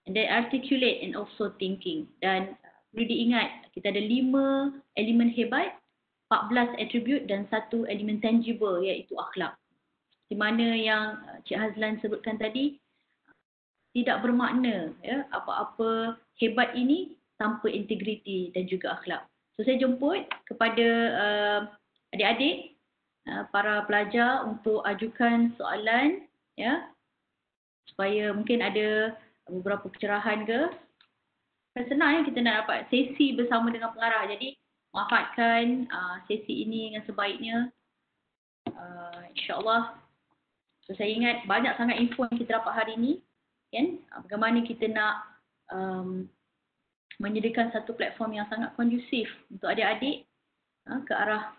And then articulate and also thinking. Dan perlu diingat, kita ada 5 elemen hebat, 14 attribute dan 1 elemen tangible iaitu akhlak. Di mana yang Cik Hazlan sebutkan tadi, tidak bermakna ya, apa-apa hebat ini tanpa integriti dan juga akhlak. So saya jemput kepada adik-adik, para pelajar untuk ajukan soalan ya, supaya mungkin ada beberapa pencerahan ke. Kan senang ya kita nak dapat sesi bersama dengan pengarah. Jadi manfaatkan sesi ini dengan sebaiknya. InsyaAllah. So saya ingat banyak sangat info yang kita dapat hari ini. Kan? Bagaimana kita nak menyediakan satu platform yang sangat kondusif untuk adik-adik ke arah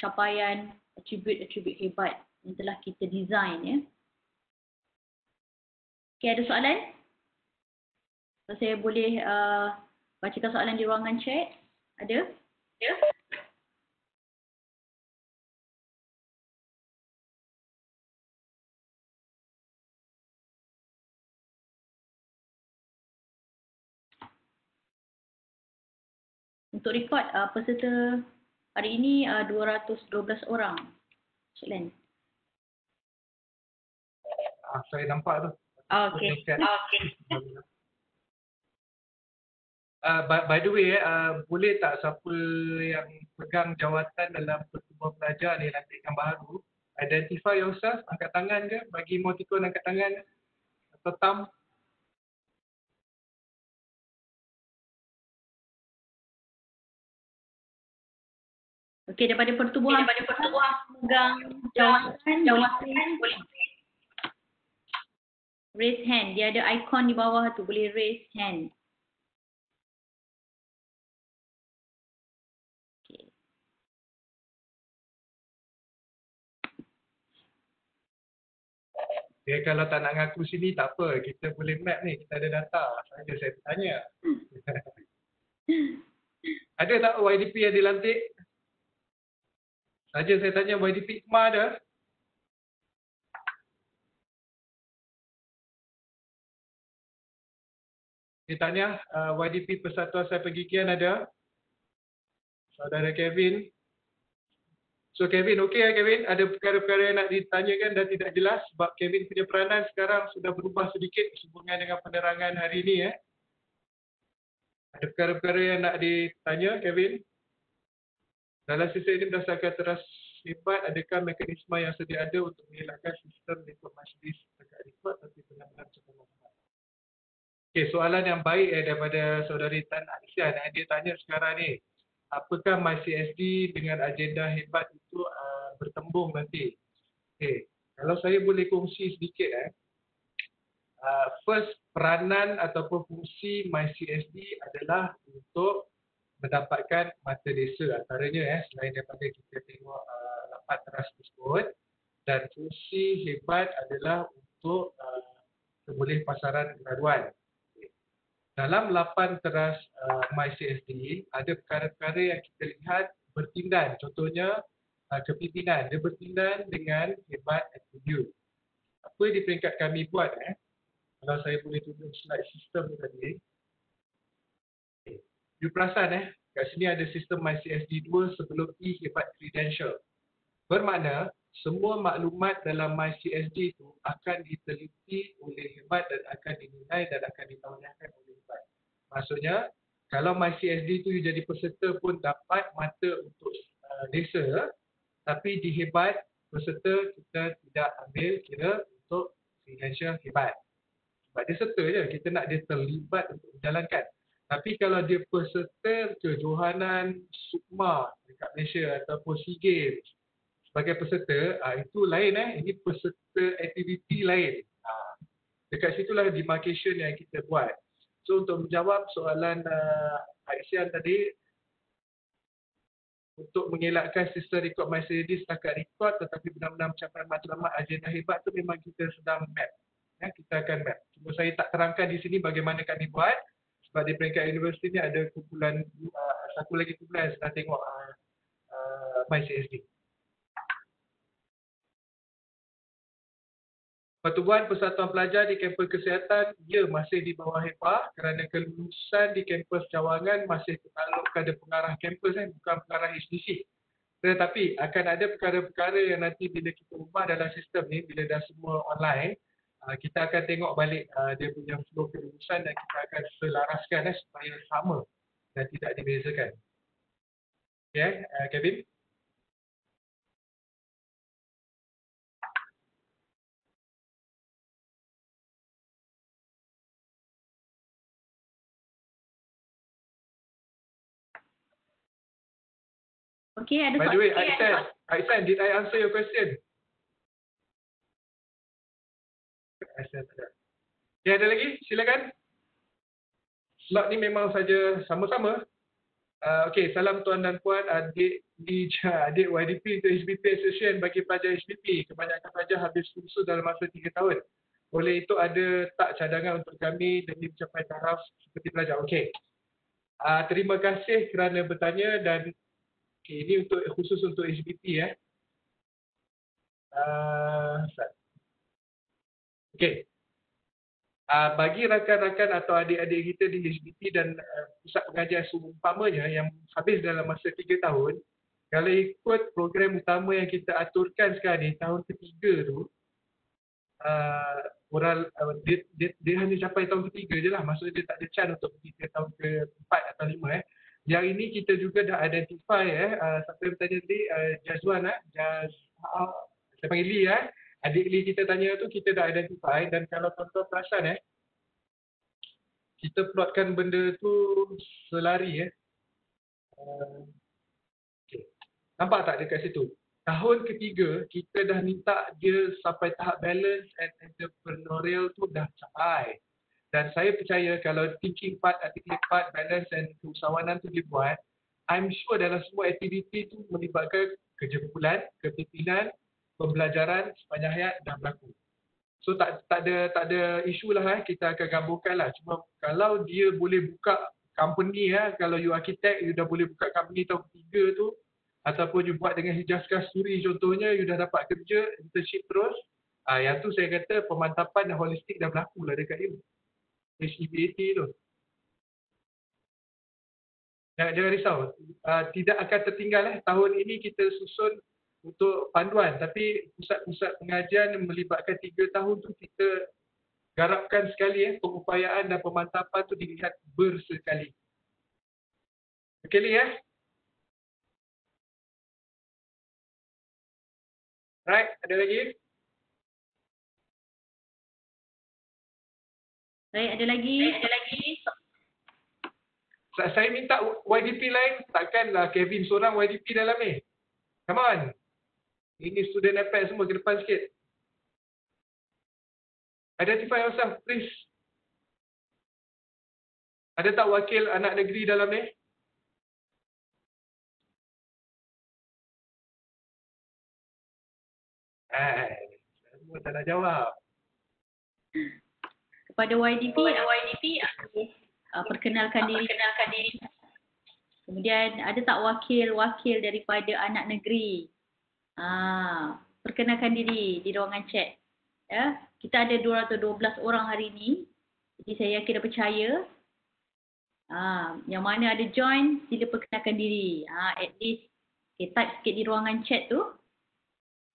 capaian atribut-atribut hebat yang telah kita design ya. Okay, ada soalan? So, saya boleh bacakan soalan di ruangan chat. Ada? Ya. Untuk rekod peserta hari ini 212 orang. Cik Len. Saya nampak tu. Okey. By the way, boleh tak siapa yang pegang jawatan dalam pertubuhan pelajar ni lantikan baru, identify yourself, angkat tangan ke, bagi emoticon angkat tangan atau thumb. Okey, daripada pertubuhan pegang jawatan boleh raise hand. Dia ada ikon di bawah tu, boleh raise hand. Dia kalau tak nak ngaku sini tak apa, kita boleh map ni, kita ada data. Saja saya tanya. Ada tak YDP yang dilantik? Saja saya tanya, YDP Kemar ada? Saya tanya, YDP Persatuan Saya Pergigian ada? Saudara Kevin? So Kevin, okey ya Kevin? Ada perkara-perkara yang nak ditanyakan dan tidak jelas sebab Kevin punya peranan sekarang sudah berubah sedikit sehubungan dengan penerangan hari ini ya. Ada perkara-perkara yang nak ditanya Kevin? Dalam sesi ini berdasarkan teras hebat, adakah mekanisme yang sedia ada untuk menghilangkan sistem rekod majlis dekat rekod tapi benar-benar cukup memahami? Okey, soalan yang baik daripada saudari Tan Aisyah yang dia tanya sekarang ni. Apakah MyCSD dengan agenda hebat itu bertembung nanti? Okay. Kalau saya boleh kongsi sedikit first, peranan ataupun fungsi MyCSD adalah untuk mendapatkan mata desa antaranya selain daripada kita tengok lapan teras tersebut, dan fungsi hebat adalah untuk keboleh pasaran kebaruan. Dalam 8 teras MyCSD, ada perkara-perkara yang kita lihat bertindan. Contohnya, kepimpinan. Dia bertindan dengan hebat attribute. Apa di peringkat kami buat? Kalau saya boleh tunjuk slide sistem tadi. You perasan kat sini ada sistem MyCSD 2 sebelum E hebat credential. Bermakna, semua maklumat dalam MyCSD itu akan diteliti oleh hebat dan akan dinilai dan akan ditauliahkan oleh hebat. Maksudnya, kalau MyCSD itu jadi peserta pun dapat mata untuk desa, tapi di hebat peserta kita tidak ambil kira untuk financial hebat. Sebab dia serta je, kita nak dia terlibat untuk menjalankan. Tapi kalau dia peserta kejohanan SUKMA dekat Malaysia ataupun SEA Games sebagai peserta, itu lain ini peserta aktiviti lain. Dekat situlah demarcation yang kita buat. So untuk menjawab soalan Aisyah tadi, untuk mengelakkan sistem record my study setakat record tetapi benar-benar mencapai matlamat agenda hebat tu memang kita sedang map. Kita akan map. Cuma saya tak terangkan di sini bagaimana kami buat sebab di peringkat universiti ni ada kumpulan, satu lagi kumpulan yang sedang tengok my CSD. Pertubuhan Persatuan Pelajar di kampus kesihatan, ia masih di bawah HEPA kerana kelulusan di kampus cawangan masih tertakluk kepada pengarah kampus bukan pengarah HDC. Tetapi akan ada perkara-perkara yang nanti bila kita ubah dalam sistem ni, bila dah semua online, kita akan tengok balik dia punya flow kelulusan dan kita akan selaraskan supaya sama dan tidak dibezakan. Okay, Kevin? Okay, ada By the way, Aisan, did I answer your question? Aisan tak ada. Okay, ada lagi? Silakan. Slot ni memang saja sama-sama. Okey, salam tuan dan puan, adik YDP untuk HBP Association bagi pelajar HBP. Kebanyakan pelajar habis kursus dalam masa 3 tahun. Oleh itu ada tak cadangan untuk kami demi mencapai taraf seperti pelajar? Okey. Terima kasih kerana bertanya dan ini untuk khusus untuk HBP Okey. Bagi rakan-rakan atau adik-adik kita di HBP dan pusat pengajian seumpamanya yang habis dalam masa 3 tahun, kalau ikut program utama yang kita aturkan sekarang ni, tahun ketiga tu, dia hanya capai tahun ketiga je lah. Maksudnya dia tak ada chance untuk pergi ke tahun ke-4 atau 5 Yang ini kita juga dah identify siapa yang bertanya tadi, Jazwan saya panggil Lee adik Lee kita tanya tu kita dah identify dan kalau tuan-tuan perasan kita plotkan benda tu selari okay. Nampak tak dekat situ? Tahun ketiga kita dah minta dia sampai tahap balance and entrepreneurial tu dah capai. Dan saya percaya kalau thinking part, articulate part, balance and keusahawanan tu dibuat, I'm sure dalam semua aktiviti tu melibatkan kerja kumpulan, kepimpinan, pembelajaran sepanjang hayat dah berlaku. So tak ada isu lah kita akan gabungkan lah. Cuma kalau dia boleh buka company kalau you architect, you dah boleh buka company tahun ketiga tu, ataupun you buat dengan hijaz kasturi contohnya, you dah dapat kerja, internship terus, yang tu saya kata pemantapan dan holistik dah berlaku lah dekat you. HEBAT tu. Jangan risau. Tidak akan tertinggal tahun ini kita susun untuk panduan. Tapi pusat-pusat pengajian melibatkan 3 tahun tu kita garapkan sekali pengupayaan dan pemantapan tu dilihat bersekali. Okey Lee Right, ada lagi? Baik, ada lagi. Saya minta YDP lain, takkanlah Kevin seorang YDP dalam ni. Come on. Ini student FX semua ke depan sikit. Identify yourself, please. Ada tak wakil anak negeri dalam ni? Semua tak nak jawab. Kepada YDP, perkenalkan diri. Kemudian ada tak wakil daripada anak negeri? Perkenalkan diri di ruangan chat. Ya, kita ada 212 orang hari ini. Jadi saya yakin dan percaya. Yang mana ada join, sila perkenalkan diri. At least type sikit di ruangan chat tu.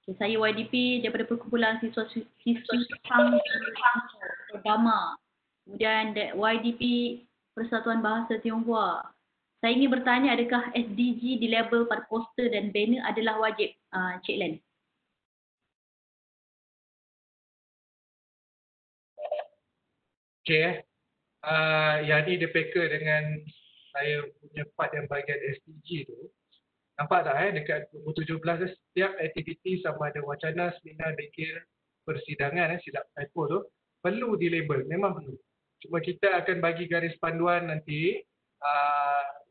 Saya YDP daripada Perkumpulan Siswi Dama. Kemudian YDP Persatuan Bahasa Tionghoa. Saya ingin bertanya, adakah SDG di label pada poster dan banner adalah wajib, Cik Len? Okay. Yang ni dia peka dengan saya punya part yang bahagian SDG tu. Nampak tak dekat 2017 setiap aktiviti sama ada wacana, seminar, mikir, persidangan, silap typo tu perlu dilabel, memang perlu. Cuma kita akan bagi garis panduan nanti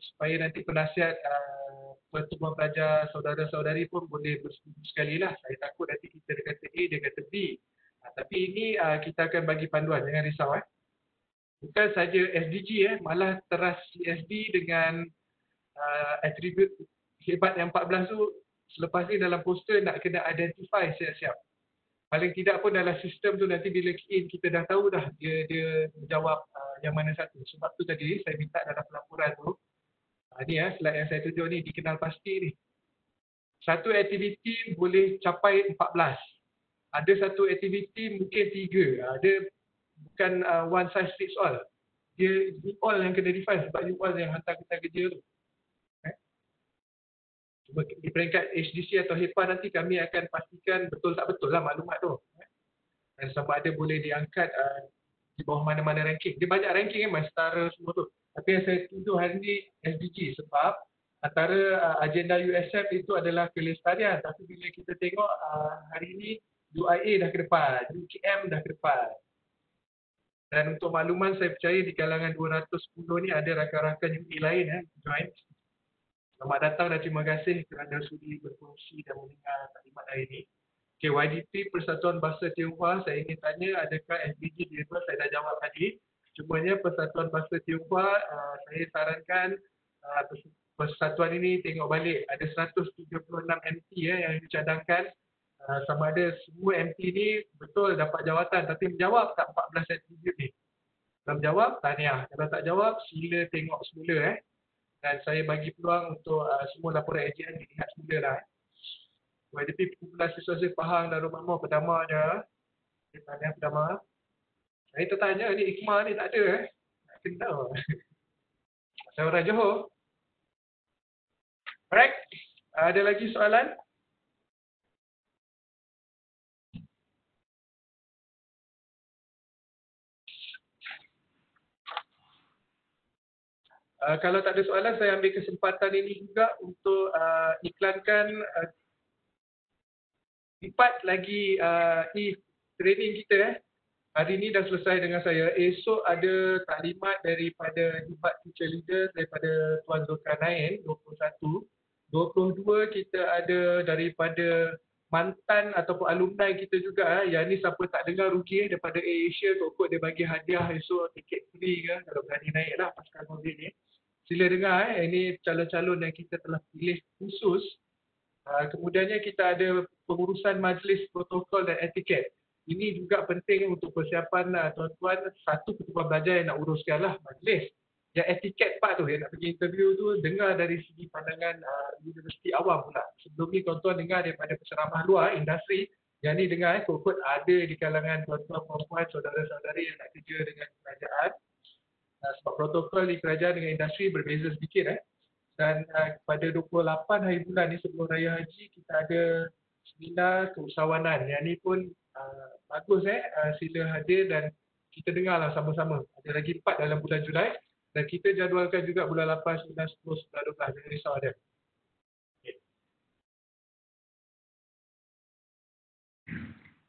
supaya nanti penasihat pertubuhan pelajar saudara-saudari pun boleh bersetuju sekali lah. Saya takut nanti kita dia kata A, dia kata B. Tapi ini kita akan bagi panduan, jangan risau. Bukan saja SDG, malah teras CSD dengan atribut hebat yang 14 tu selepas ni dalam poster nak kena identify siap-siap. Paling tidak pun dalam sistem tu nanti bila key in kita dah tahu dah dia menjawab yang mana satu. Sebab tu tadi saya minta dalam pelaporan tu, ni slide yang saya tunjuk ni dikenal pasti ni. Satu aktiviti boleh capai 14. Ada satu aktiviti mungkin 3. Dia bukan one size fits all. Dia you all yang kena define sebab you all yang hantar kita kerja tu. Di peringkat HDC atau HEPA nanti kami akan pastikan betul tak betul lah maklumat tu. Dan sama ada boleh diangkat di bawah mana-mana ranking. Dia banyak ranking setara semua tu. Tapi yang saya tunjuk hari ni SDG sebab antara agenda USM itu adalah kelestarian. Tapi bila kita tengok hari ni UIA dah ke depan, UKM dah ke depan. Dan untuk makluman saya percaya di kalangan 210 ni ada rakan-rakan UI lain join. Selamat datang dan terima kasih kerana sudi berkongsi dan mendengar taklimat hari ini. Okay, YDP Persatuan Bahasa Tionghoa, saya ingin tanya adakah SDG dilabel? Saya dah jawab tadi. Cumanya Persatuan Bahasa Tionghoa, saya sarankan persatuan ini tengok balik. Ada 136 MT yang dicadangkan. Sama ada semua MT ni betul dapat jawatan tapi menjawab tak 14 attribute ni. Kalau menjawab, tahniah. Kalau tak jawab, sila tengok semula. Dan saya bagi peluang untuk semua laporan AJN dilihat semula lah. YDP Kumpulan Siswa Pahang Darul Makmur Pertama je. Tahniah Pertama. Saya tertanya ni Iqmah ni tak ada nak kenal. Saya orang Johor. Alright. Ada lagi soalan? Kalau tak ada soalan, saya ambil kesempatan ini juga untuk iklankan 4 lagi e-training kita. Hari ini dah selesai dengan saya. Esok ada taklimat daripada Hebat Teacher Leaders daripada Tuan Zulkarnain, 21. 22 kita ada daripada mantan ataupun alumni kita juga. Yang ni siapa tak dengar rugi daripada AirAsia, kot dia bagi hadiah esok tiket free ke kalau berani naik lah pasal COVID ni. Sila dengar ini calon-calon yang kita telah pilih khusus. Kemudiannya kita ada pengurusan majlis protokol dan etiket. Ini juga penting untuk persiapan tuan-tuan. Satu ketua belajar yang nak uruskan lah majlis. Yang etiket part tu yang nak pergi interview tu dengar dari segi pandangan universiti awam pula. Sebelum ni tuan-tuan dengar daripada penceramah luar industri. Yang ni dengar kot ada di kalangan tuan-tuan perempuan saudara-saudari yang nak kerja dengan kerajaan. Sebab protokol di kerajaan dengan industri berbeza sedikit. Dan pada 28 hari bulan ni sebelum Raya Haji kita ada seminar keusahawanan. Yang ni pun bagus sila hadir dan kita dengarlah sama-sama. Ada lagi 4 dalam bulan Julai dan kita jadualkan juga bulan 8, 9, 10, 11, 12. Jangan risau ada. Okay.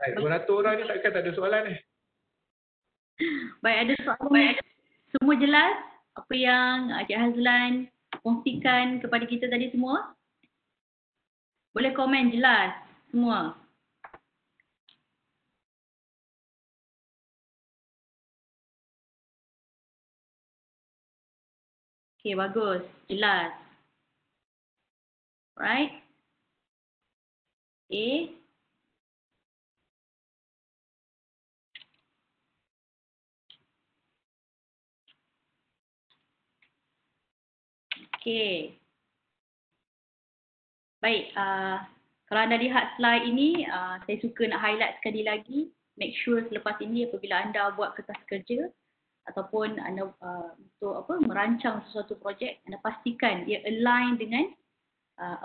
Baik, 200 orang ni takkan tak ada soalan ni. Baik, ada soalan. Semua jelas apa yang Cik Hazlan kongsikan kepada kita tadi semua? Boleh komen jelas semua. Okey, bagus. Jelas. Right? Okay. Okay. Baik, kalau anda lihat slide ini, saya suka nak highlight sekali lagi. Make sure selepas ini apabila anda buat kertas kerja ataupun anda untuk merancang sesuatu projek, anda pastikan ia align dengan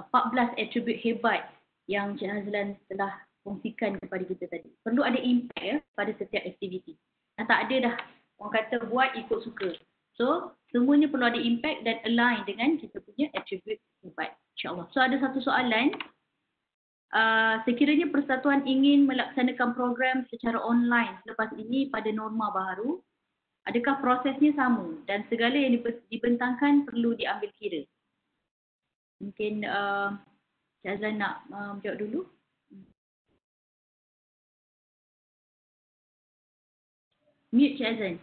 14 atribut hebat yang Cik Hazlan telah kongsikan kepada kita tadi. Perlu ada impact pada setiap aktiviti. Tak ada dah orang kata buat ikut suka. So, semuanya perlu ada impact dan align dengan kita punya attribute hebat. InsyaAllah. So, ada satu soalan. Sekiranya persatuan ingin melaksanakan program secara online selepas ini pada norma baru, adakah prosesnya sama dan segala yang dibentangkan perlu diambil kira? Mungkin Cik Azlan nak jawab dulu. Mute Cik Azlan.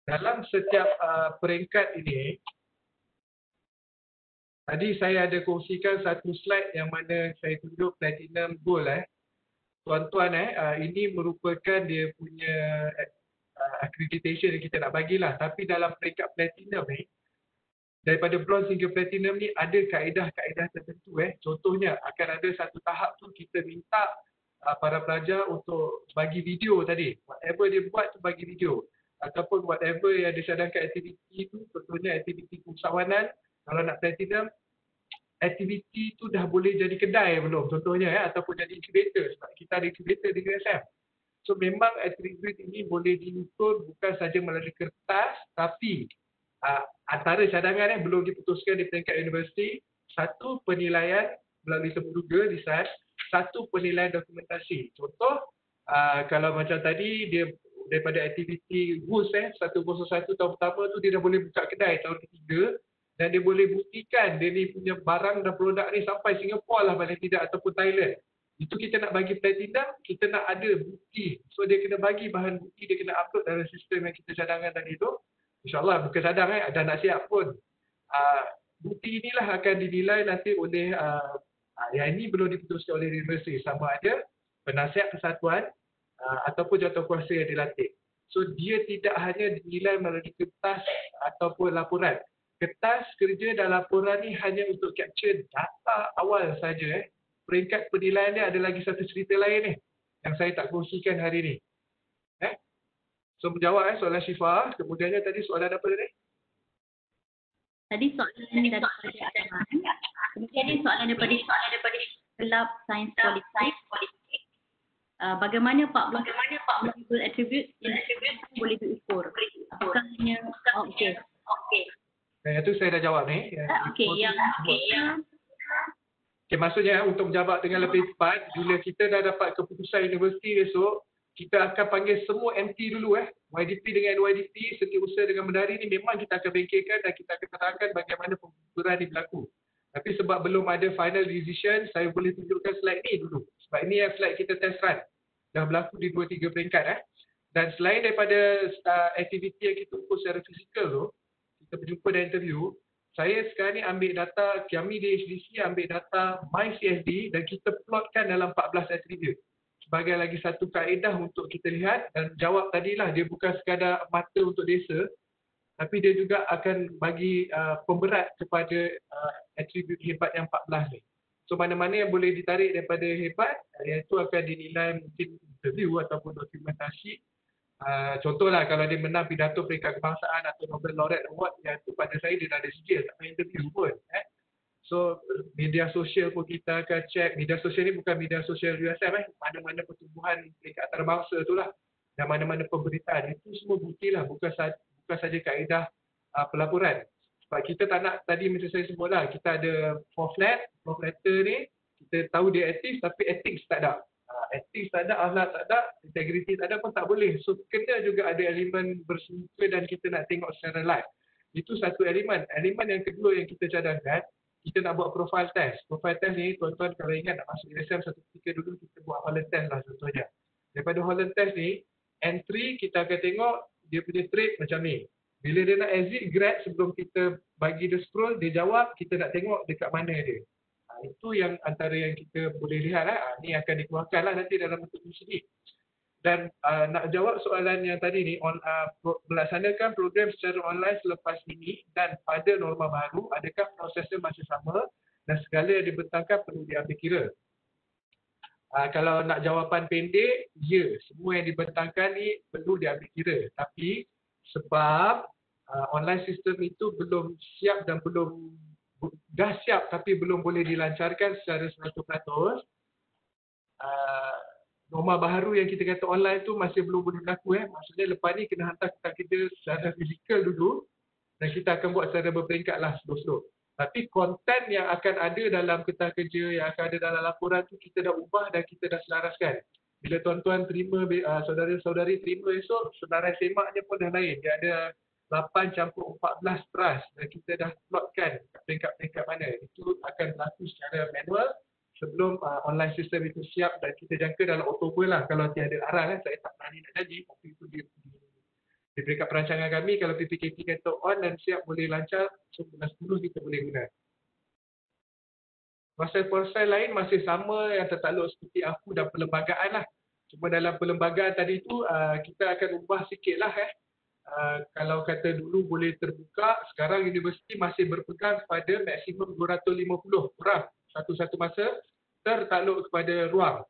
Dalam setiap peringkat ini, tadi saya ada kongsikan satu slide yang mana saya tunjuk platinum gold. Tuan-tuan, ini merupakan dia punya accreditation yang kita nak bagilah. Tapi dalam peringkat platinum ni, daripada bronze hingga platinum ni ada kaedah-kaedah tertentu. Contohnya akan ada satu tahap tu kita minta para pelajar untuk bagi video tadi. Whatever dia buat tu bagi video. Ataupun whatever yang disadangkan aktiviti tu, contohnya aktiviti usahawanan, kalau nak platinum, aktiviti tu dah boleh jadi kedai belum contohnya ataupun jadi incubator sebab kita ada incubator di USM. So memang attribute ini boleh diukur bukan saja melalui kertas tapi antara cadangan belum diputuskan di peringkat universiti, satu penilaian melalui temuduga lisan, satu penilaian dokumentasi. Contoh kalau macam tadi dia daripada aktiviti WUS 101 tahun pertama tu dia dah boleh buka kedai tahun ketiga dan dia boleh buktikan dia ni punya barang dan produk ni sampai Singapura lah paling tidak ataupun Thailand. Itu kita nak bagi platinum, kita nak ada bukti. So dia kena bagi bahan bukti, dia kena upload dalam sistem yang kita cadangkan tadi tu. InsyaAllah bukan cadang dah nak siap pun. Bukti inilah akan dinilai nanti oleh yang ini belum diputuskan oleh universiti sama ada penasihat kesatuan ataupun jawatankuasa yang dilantik. So dia tidak hanya dinilai melalui kertas ataupun laporan. Kertas kerja dan laporan ni hanya untuk capture data awal saja. Peringkat penilaian dia ada lagi satu cerita lain ni yang saya tak kongsikan hari ni. So menjawab soalan Syifa, kemudiannya tadi soalan apa tadi? Tadi soalan daripada Azman. Kemudian ni soalan daripada Kelab Sains Politik. Bagaimana 14 attribute yang boleh diukur? Apakah hanya okey. Yang tu saya dah jawab ni. Maksudnya untuk menjawab dengan lebih cepat, bila kita dah dapat keputusan universiti esok, kita akan panggil semua MT dulu YDP dengan NYDP, setiausaha dengan medari ni memang kita akan bengkelkan dan kita akan terangkan bagaimana penggusuran ni berlaku. Tapi sebab belum ada final decision, saya boleh tunjukkan slide ni dulu. Sebab ini yang slide kita test run. Dah berlaku di 2-3 peringkat. Dan selain daripada aktiviti yang kita ukur secara fizikal tu, kita berjumpa dan interview, saya sekarang ni ambil data, kami di HDC ambil data MyCSD dan kita plotkan dalam 14 attribute. Sebagai lagi satu kaedah untuk kita lihat dan jawab tadilah, dia bukan sekadar mata untuk desa, tapi dia juga akan bagi pemberat kepada atribut hebat yang 14 ni. So mana-mana yang boleh ditarik daripada hebat, iaitu akan dinilai mungkin interview ataupun dokumentasi. Contohlah kalau dia menang pidato peringkat kebangsaan atau Nobel Laureate Award, iaitu pada saya dia dah ada sijil, tak payah interview pun. So media sosial pun kita akan check. Media sosial ni bukan media sosial USM, mana-mana pertumbuhan peringkat antarabangsa tu lah. Dan mana-mana pemberitaan, itu semua bukti lah, bukan saja kaedah pelaporan. Sebab kita tak nak, tadi macam saya sebut lah, kita ada 4 letter ni, kita tahu dia etis tapi ethics tak ada. Ethics tak ada, akhlak tak ada, integrity tak ada pun tak boleh. So kena juga ada elemen bersemuka dan kita nak tengok secara live. Itu satu elemen. Elemen yang kedua yang kita cadangkan, kita nak buat profile test. Profile test ni, tuan-tuan kalau ingat nak masuk USM satu ketika dulu, kita buat Holland test lah contohnya. Daripada Holland test ni, entry kita akan tengok dia punya trait macam ni. Bila dia nak exit grad, sebelum kita bagi dia scroll, dia jawab, kita nak tengok dekat mana dia. Itu yang antara yang kita boleh lihat lah. Ini akan dikeluarkan lah nanti dalam bentuk sendiri. Dan nak jawab soalan yang tadi ni, melaksanakan program secara online selepas ini dan pada norma baru, adakah prosesnya masih sama dan segala yang dibentangkan perlu diambil kira? Kalau nak jawapan pendek, ya, semua yang dibentangkan ni perlu diambil kira. Tapi sebab online system itu belum siap dan belum dah siap tapi belum boleh dilancarkan secara 100%. Norma baharu yang kita kata online tu masih belum boleh berlaku. Maksudnya lepas ni kena hantar kertas kita secara fizikal dulu dan kita akan buat secara berperingkat lah slow-slow. Tapi konten yang akan ada dalam kertas kerja, yang akan ada dalam laporan tu kita dah ubah dan kita dah selaraskan. Bila tuan-tuan terima, saudara-saudari terima esok, senarai semaknya pun dah lain. Dia ada 8-14 trust dan kita dah plotkan peringkat-peringkat mana. Itu akan berlaku secara manual sebelum online system itu siap dan kita jangka dalam Oktober lah kalau tiada arah. Saya tak berani nak janji, tapi itu di peringkat perancangan kami kalau PPKP kata on dan siap boleh lancar, so bulan 10 kita boleh guna. Proses-proses lain masih sama yang tertakluk seperti aku dan perlembagaan lah. Cuma dalam perlembagaan tadi tu kita akan ubah sikit lah. Kalau kata dulu boleh terbuka, sekarang universiti masih berpegang pada maksimum 250 orang satu-satu masa tertakluk kepada ruang.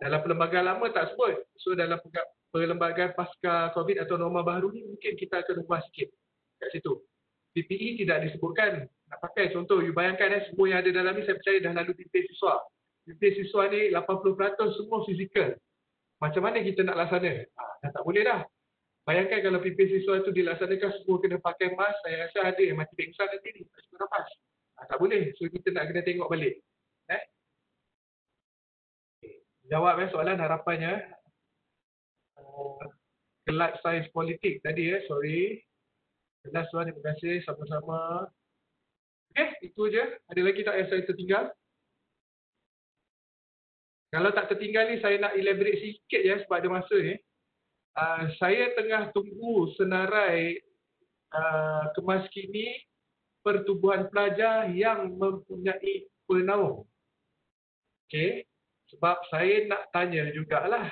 Dalam perlembagaan lama tak sebut. So dalam perlembagaan pasca COVID atau norma baru ni mungkin kita akan ubah sikit kat situ. PPE tidak disebutkan nak pakai. Contoh, you bayangkan semua yang ada dalam ni saya percaya dah lalu pimpin siswa. Pimpin siswa ni 80% semua fizikal. Macam mana kita nak laksana? Dah tak boleh dah. Bayangkan kalau pimpin siswa tu dilaksanakan semua kena pakai mask, saya rasa ada yang mati pengsan nanti ni. Tak nafas. Tak boleh. So kita nak kena tengok balik. Jawab soalan harapannya. Kelas sains politik tadi sorry. Kelas tuan, terima kasih sama-sama. Okey, itu je. Ada lagi tak yang saya tertinggal? Kalau tak tertinggal ni saya nak elaborate sikit je sebab ada masa ni. Saya tengah tunggu senarai kemas kini pertubuhan pelajar yang mempunyai penaung. Okey, sebab saya nak tanya jugalah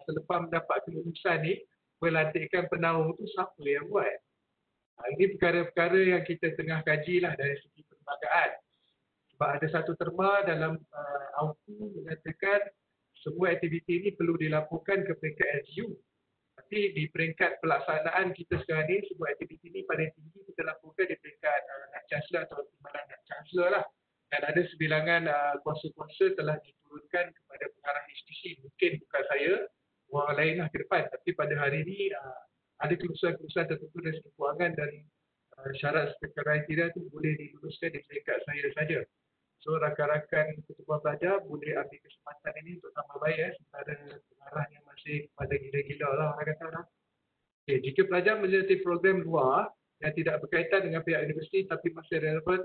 selepas mendapat kelulusan ni, pelantikan penaung tu siapa yang buat? Ini perkara-perkara yang kita tengah kaji lah dari segi perlembagaan. Sebab ada satu terma dalam AUKU mengatakan semua aktiviti ini perlu dilaporkan ke peringkat LGU. Tapi di peringkat pelaksanaan kita sekarang ni, semua aktiviti ini paling tinggi kita laporkan di peringkat Nak Chancellor atau Timbalan Nak Chancellor lah. Dan ada sebilangan kuasa-kuasa telah diturunkan kepada pengarah institusi. Mungkin bukan saya, orang lain lah ke depan. Tapi pada hari ini ada kelulusan-kelulusan tertentu dari segi kewangan dan syarat kriteria itu boleh diluluskan di peringkat saya saja. So rakan-rakan pertubuhan pelajar boleh ambil kesempatan ini untuk tambah baik sementara pengarah yang masih pada gila-gila lah orang kata lah. Okay, jika pelajar menyertai program luar yang tidak berkaitan dengan pihak universiti tapi masih relevan,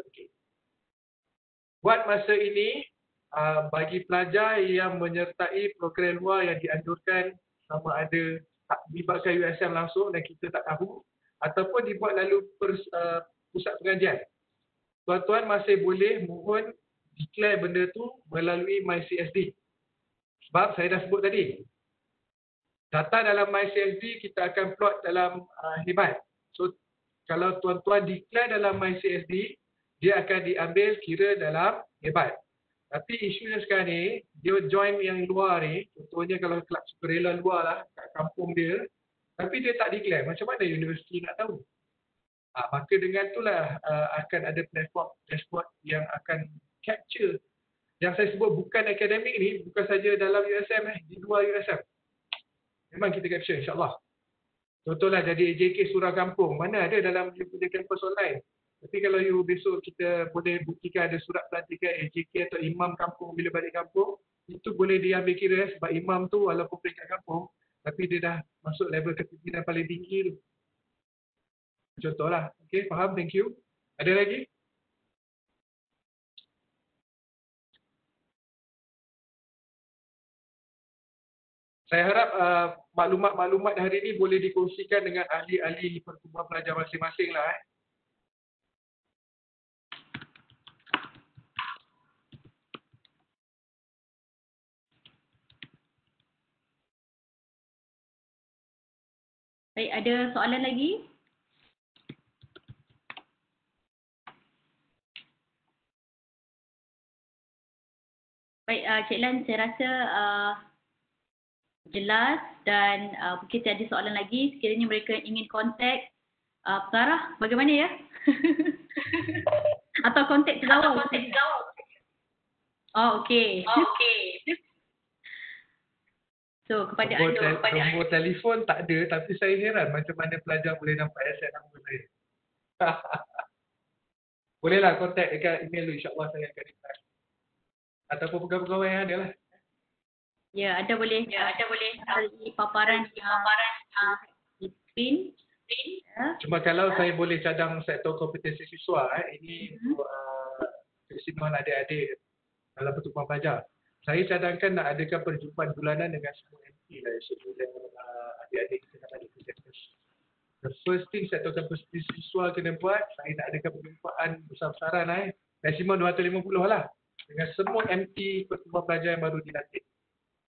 buat masa ini bagi pelajar yang menyertai program luar yang dianjurkan sama ada tak melibatkan USM langsung dan kita tak tahu ataupun dibuat lalu pusat pengajian. Tuan-tuan masih boleh mohon declare benda tu melalui MyCSD. Sebab saya dah sebut tadi. Data dalam MyCSD kita akan plot dalam hebat. So kalau tuan-tuan declare dalam MyCSD, dia akan diambil kira dalam hebat. Tapi isunya sekarang ni, dia join yang luar ni, contohnya kalau kelab sukarela luar lah, kat kampung dia, tapi dia tak declare, macam mana universiti nak tahu? Maka dengan itulah akan ada platform dashboard yang akan capture. Yang saya sebut bukan akademik ni, bukan saja dalam USM, di luar USM. Memang kita capture insyaAllah. Contohlah jadi AJK Surah Kampung, mana ada dalam kampus online. Tapi kalau you besok kita boleh buktikan ada surat pelantikan AJK atau imam kampung bila balik kampung, itu boleh diambil kira sebab imam tu walaupun peringkat kampung, tapi dia dah masuk level kepimpinan paling tinggi tu. Contohlah. Okey, faham? Thank you. Ada lagi? Saya harap maklumat-maklumat hari ini boleh dikongsikan dengan ahli-ahli pertubuhan pelajar masing-masing lah. Baik, ada soalan lagi? Baik, Cik Lan, saya rasa jelas dan mungkin ada soalan lagi. Sekiranya mereka ingin kontak pengarah, bagaimana ya? Atau kontak pegawai. Oh, okey. So, kepada Nombor telefon tak ada, tapi saya heran macam mana pelajar boleh nampak aset nombor saya. Bolehlah kontak dekat email tu, insyaAllah saya akan reply. Ataupun pegawai-pegawai yang ada lah. Ya, anda boleh cari paparan di screen. Ya. Cuma kalau saya boleh cadang sektor kompetensi siswa, ini untuk kesimpulan adik-adik dalam pertukaran pelajar. Saya cadangkan nak adakan perjumpaan bulanan dengan semua MP lah sebelum adik-adik kita nak ada kerja. The first thing sektor kompetensi siswa kena buat, saya nak adakan perjumpaan besar-besaran maksimum 250 lah dengan semua MP pertukaran pelajar yang baru dilantik.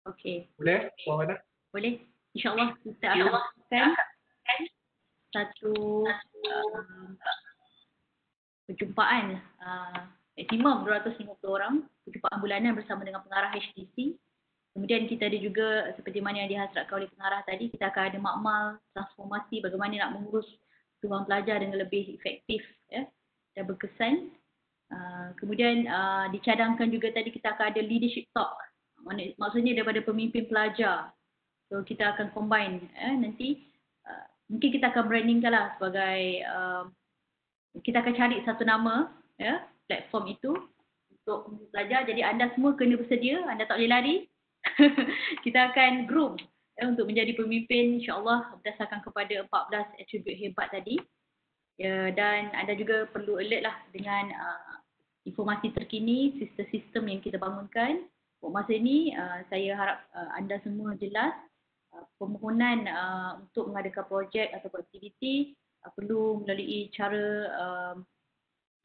Okey. Boleh? Puan Wana? Boleh. InsyaAllah kita akan lakukan satu perjumpaan maksimum 250 orang, perjumpaan bulanan bersama dengan pengarah HTC. Kemudian kita ada juga seperti mana yang dihasratkan oleh pengarah tadi, kita akan ada makmal transformasi bagaimana nak mengurus pertukaran pelajar dengan lebih efektif dan berkesan. Kemudian dicadangkan juga tadi kita akan ada leadership talk. Maksudnya daripada pemimpin pelajar. So kita akan combine nanti mungkin kita akan brandingkan lah sebagai kita akan cari satu nama platform itu untuk pemimpin pelajar. Jadi anda semua kena bersedia, anda tak boleh lari. Kita akan groom untuk menjadi pemimpin insya-Allah berdasarkan kepada 14 atribut hebat tadi. Dan anda juga perlu alert lah dengan informasi terkini, sistem-sistem yang kita bangunkan. Untuk masa ini saya harap anda semua jelas permohonan untuk mengadakan projek atau aktiviti perlu melalui cara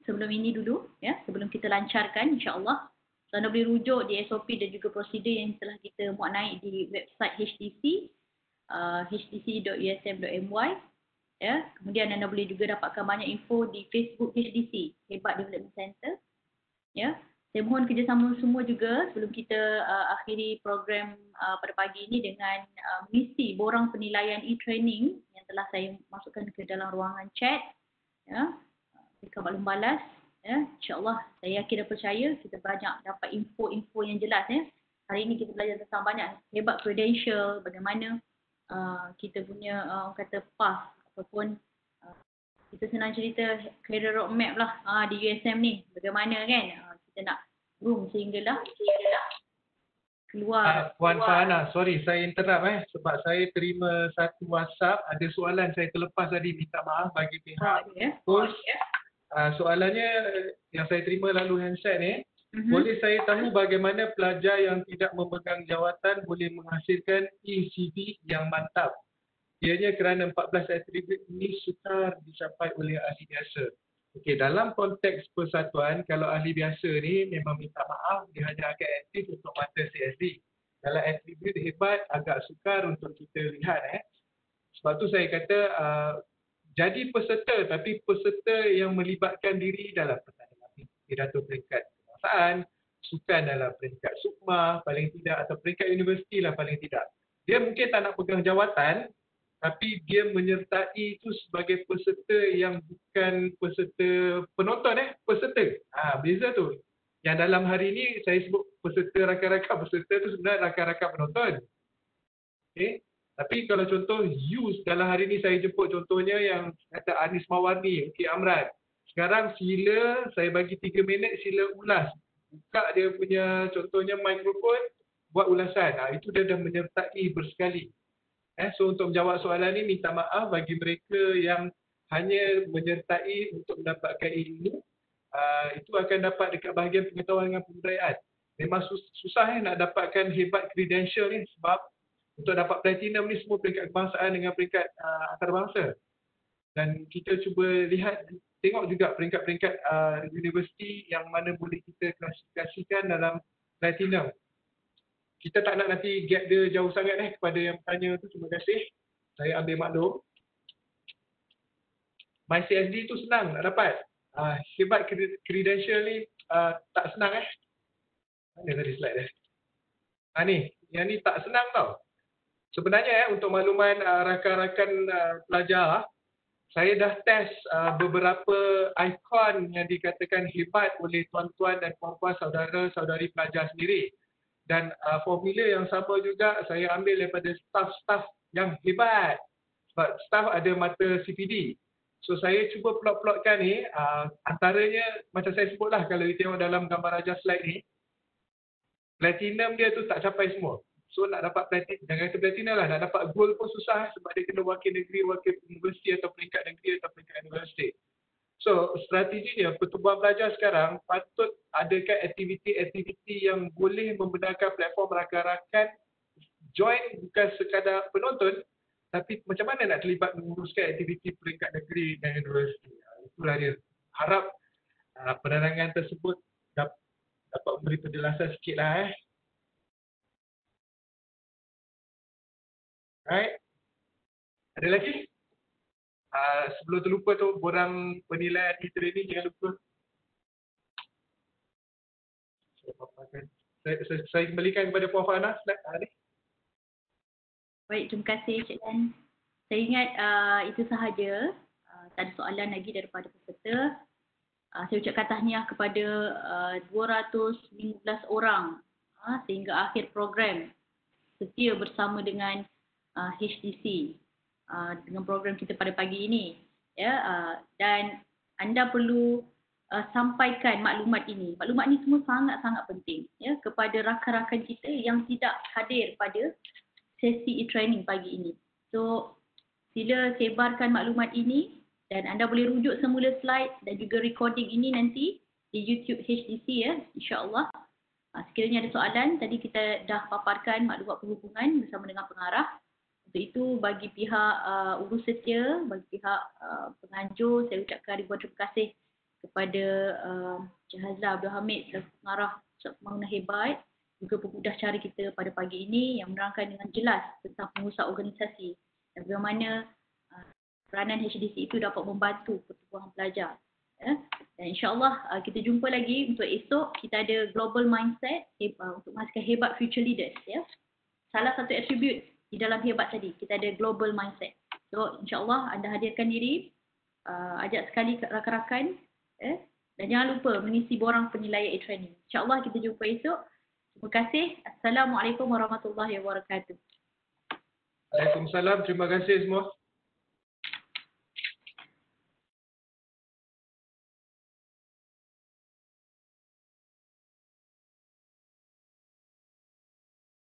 sebelum ini dulu sebelum kita lancarkan insya-Allah. So, anda boleh rujuk di SOP dan juga prosedur yang telah kita muat naik di website HTC htc.usm.my. Kemudian anda boleh juga dapatkan banyak info di Facebook HDC, Hebat Development Center. Saya mohon kerjasama semua juga sebelum kita akhiri program pada pagi ini dengan mengisi borang penilaian e-training yang telah saya masukkan ke dalam ruangan chat. Berikan maklum balas. InsyaAllah saya yakin dan percaya kita banyak dapat info-info yang jelas. Hari ini kita belajar tentang banyak hebat credential, bagaimana kita punya orang kata path ataupun kita senang cerita career roadmap lah di USM ni. Bagaimana kan kita nak groom sehinggalah keluar. Puan Fahana, sorry saya interrupt sebab saya terima satu WhatsApp, ada soalan saya terlepas tadi, minta maaf bagi pihak host. Soalannya yang saya terima lalu handset ni, boleh saya tahu bagaimana pelajar yang tidak memegang jawatan boleh menghasilkan ECV yang mantap? Ianya kerana 14 atribut ini sukar dicapai oleh ahli biasa. Okey, dalam konteks persatuan, kalau ahli biasa ni memang minta maaf, dia hanya akan aktif untuk mata CSD. Kalau atribut hebat, agak sukar untuk kita lihat. Sebab tu saya kata jadi peserta, tapi peserta yang melibatkan diri dalam pertandingan pidato peringkat kebangsaan, sukan dalam peringkat sukma paling tidak, atau peringkat universiti lah paling tidak. Dia mungkin tak nak pegang jawatan, tapi dia menyertai itu sebagai peserta yang bukan peserta penonton peserta. Beza tu. Yang dalam hari ini saya sebut peserta rakan-rakan peserta tu sebenarnya rakan-rakan penonton. Okey. Tapi kalau contoh use dalam hari ni saya jemput contohnya yang kata Anis Mawarni, Ukit Amran. Sekarang sila saya bagi 3 minit sila ulas. Buka dia punya contohnya mikrofon, buat ulasan. Itu dia dah menyertai bersekali. So untuk menjawab soalan ni minta maaf bagi mereka yang hanya menyertai untuk mendapatkan ilmu. Itu akan dapat dekat bahagian pengetahuan dengan pembudayaan. Memang susah nak dapatkan hebat credential ni sebab untuk dapat platinum ni semua peringkat kebangsaan dengan peringkat antarabangsa. Dan kita cuba lihat, tengok juga peringkat-peringkat universiti yang mana boleh kita klasifikasikan dalam platinum. Kita tak nak nanti gap dia jauh sangat kepada yang bertanya tu, terima kasih. Saya ambil maklum. MyCSD tu senang nak dapat. Hebat credential ni tak senang Mana tadi slide dia? Ni, yang ni tak senang tau. Sebenarnya untuk makluman rakan-rakan pelajar, saya dah test beberapa ikon yang dikatakan hebat oleh tuan-tuan dan puan-puan saudara-saudari pelajar sendiri. Dan formula yang sama juga saya ambil daripada staff-staff yang hebat. Sebab staff ada mata CPD. So saya cuba plot-plotkan ni, antaranya macam saya sebutlah kalau you tengok dalam gambar raja slide ni, platinum dia tu tak capai semua. So nak dapat platinum, jangan kata platinum lah, nak dapat gold pun susah sebab dia kena wakil negeri, wakil universiti atau peringkat negeri atau peringkat universiti. So strateginya pertubuhan pelajar sekarang patut adakan aktiviti-aktiviti yang boleh membenarkan platform rakan-rakan join bukan sekadar penonton, tapi macam mana nak terlibat menguruskan aktiviti peringkat negeri dan universiti. Itulah dia. Harap penerangan tersebut dapat memberi penjelasan sikit lah. Alright. Ada lagi? Sebelum terlupa tu, borang penilaian e-training jangan lupa. Saya kembalikan kepada Puan Fana. Baik, terima kasih Cik Dan. Saya ingat itu sahaja. Tak ada soalan lagi daripada peserta. Saya ucapkan tahniah kepada 215 orang sehingga akhir program setia bersama dengan HDC dengan program kita pada pagi ini. Ya, dan anda perlu sampaikan maklumat ini. Maklumat ini semua sangat-sangat penting ya kepada rakan-rakan kita yang tidak hadir pada sesi e-training pagi ini. So, sila sebarkan maklumat ini dan anda boleh rujuk semula slide dan juga recording ini nanti di YouTube HDC ya, insya-Allah. Sekiranya ada soalan, tadi kita dah paparkan maklumat penghubungan bersama dengan pengarah. Untuk itu bagi pihak urus setia, bagi pihak penganjur, saya ucapkan ribuan terima kasih kepada Cik Hazla Abdul Hamid selaku pengarah pembangunan hebat, juga pemudah cara kita pada pagi ini yang menerangkan dengan jelas tentang pengurusan organisasi dan bagaimana peranan HDC itu dapat membantu pertubuhan pelajar. Ya. Dan insyaAllah kita jumpa lagi untuk esok. Kita ada global mindset untuk menghasilkan hebat future leaders. Ya. Salah satu atribut di dalam hebat tadi, kita ada global mindset. So insyaAllah anda hadirkan diri, ajak sekali rakan-rakan dan jangan lupa mengisi borang penilaian e-training. InsyaAllah kita jumpa esok. Terima kasih. Assalamualaikum warahmatullahi wabarakatuh. Waalaikumsalam. Terima kasih semua.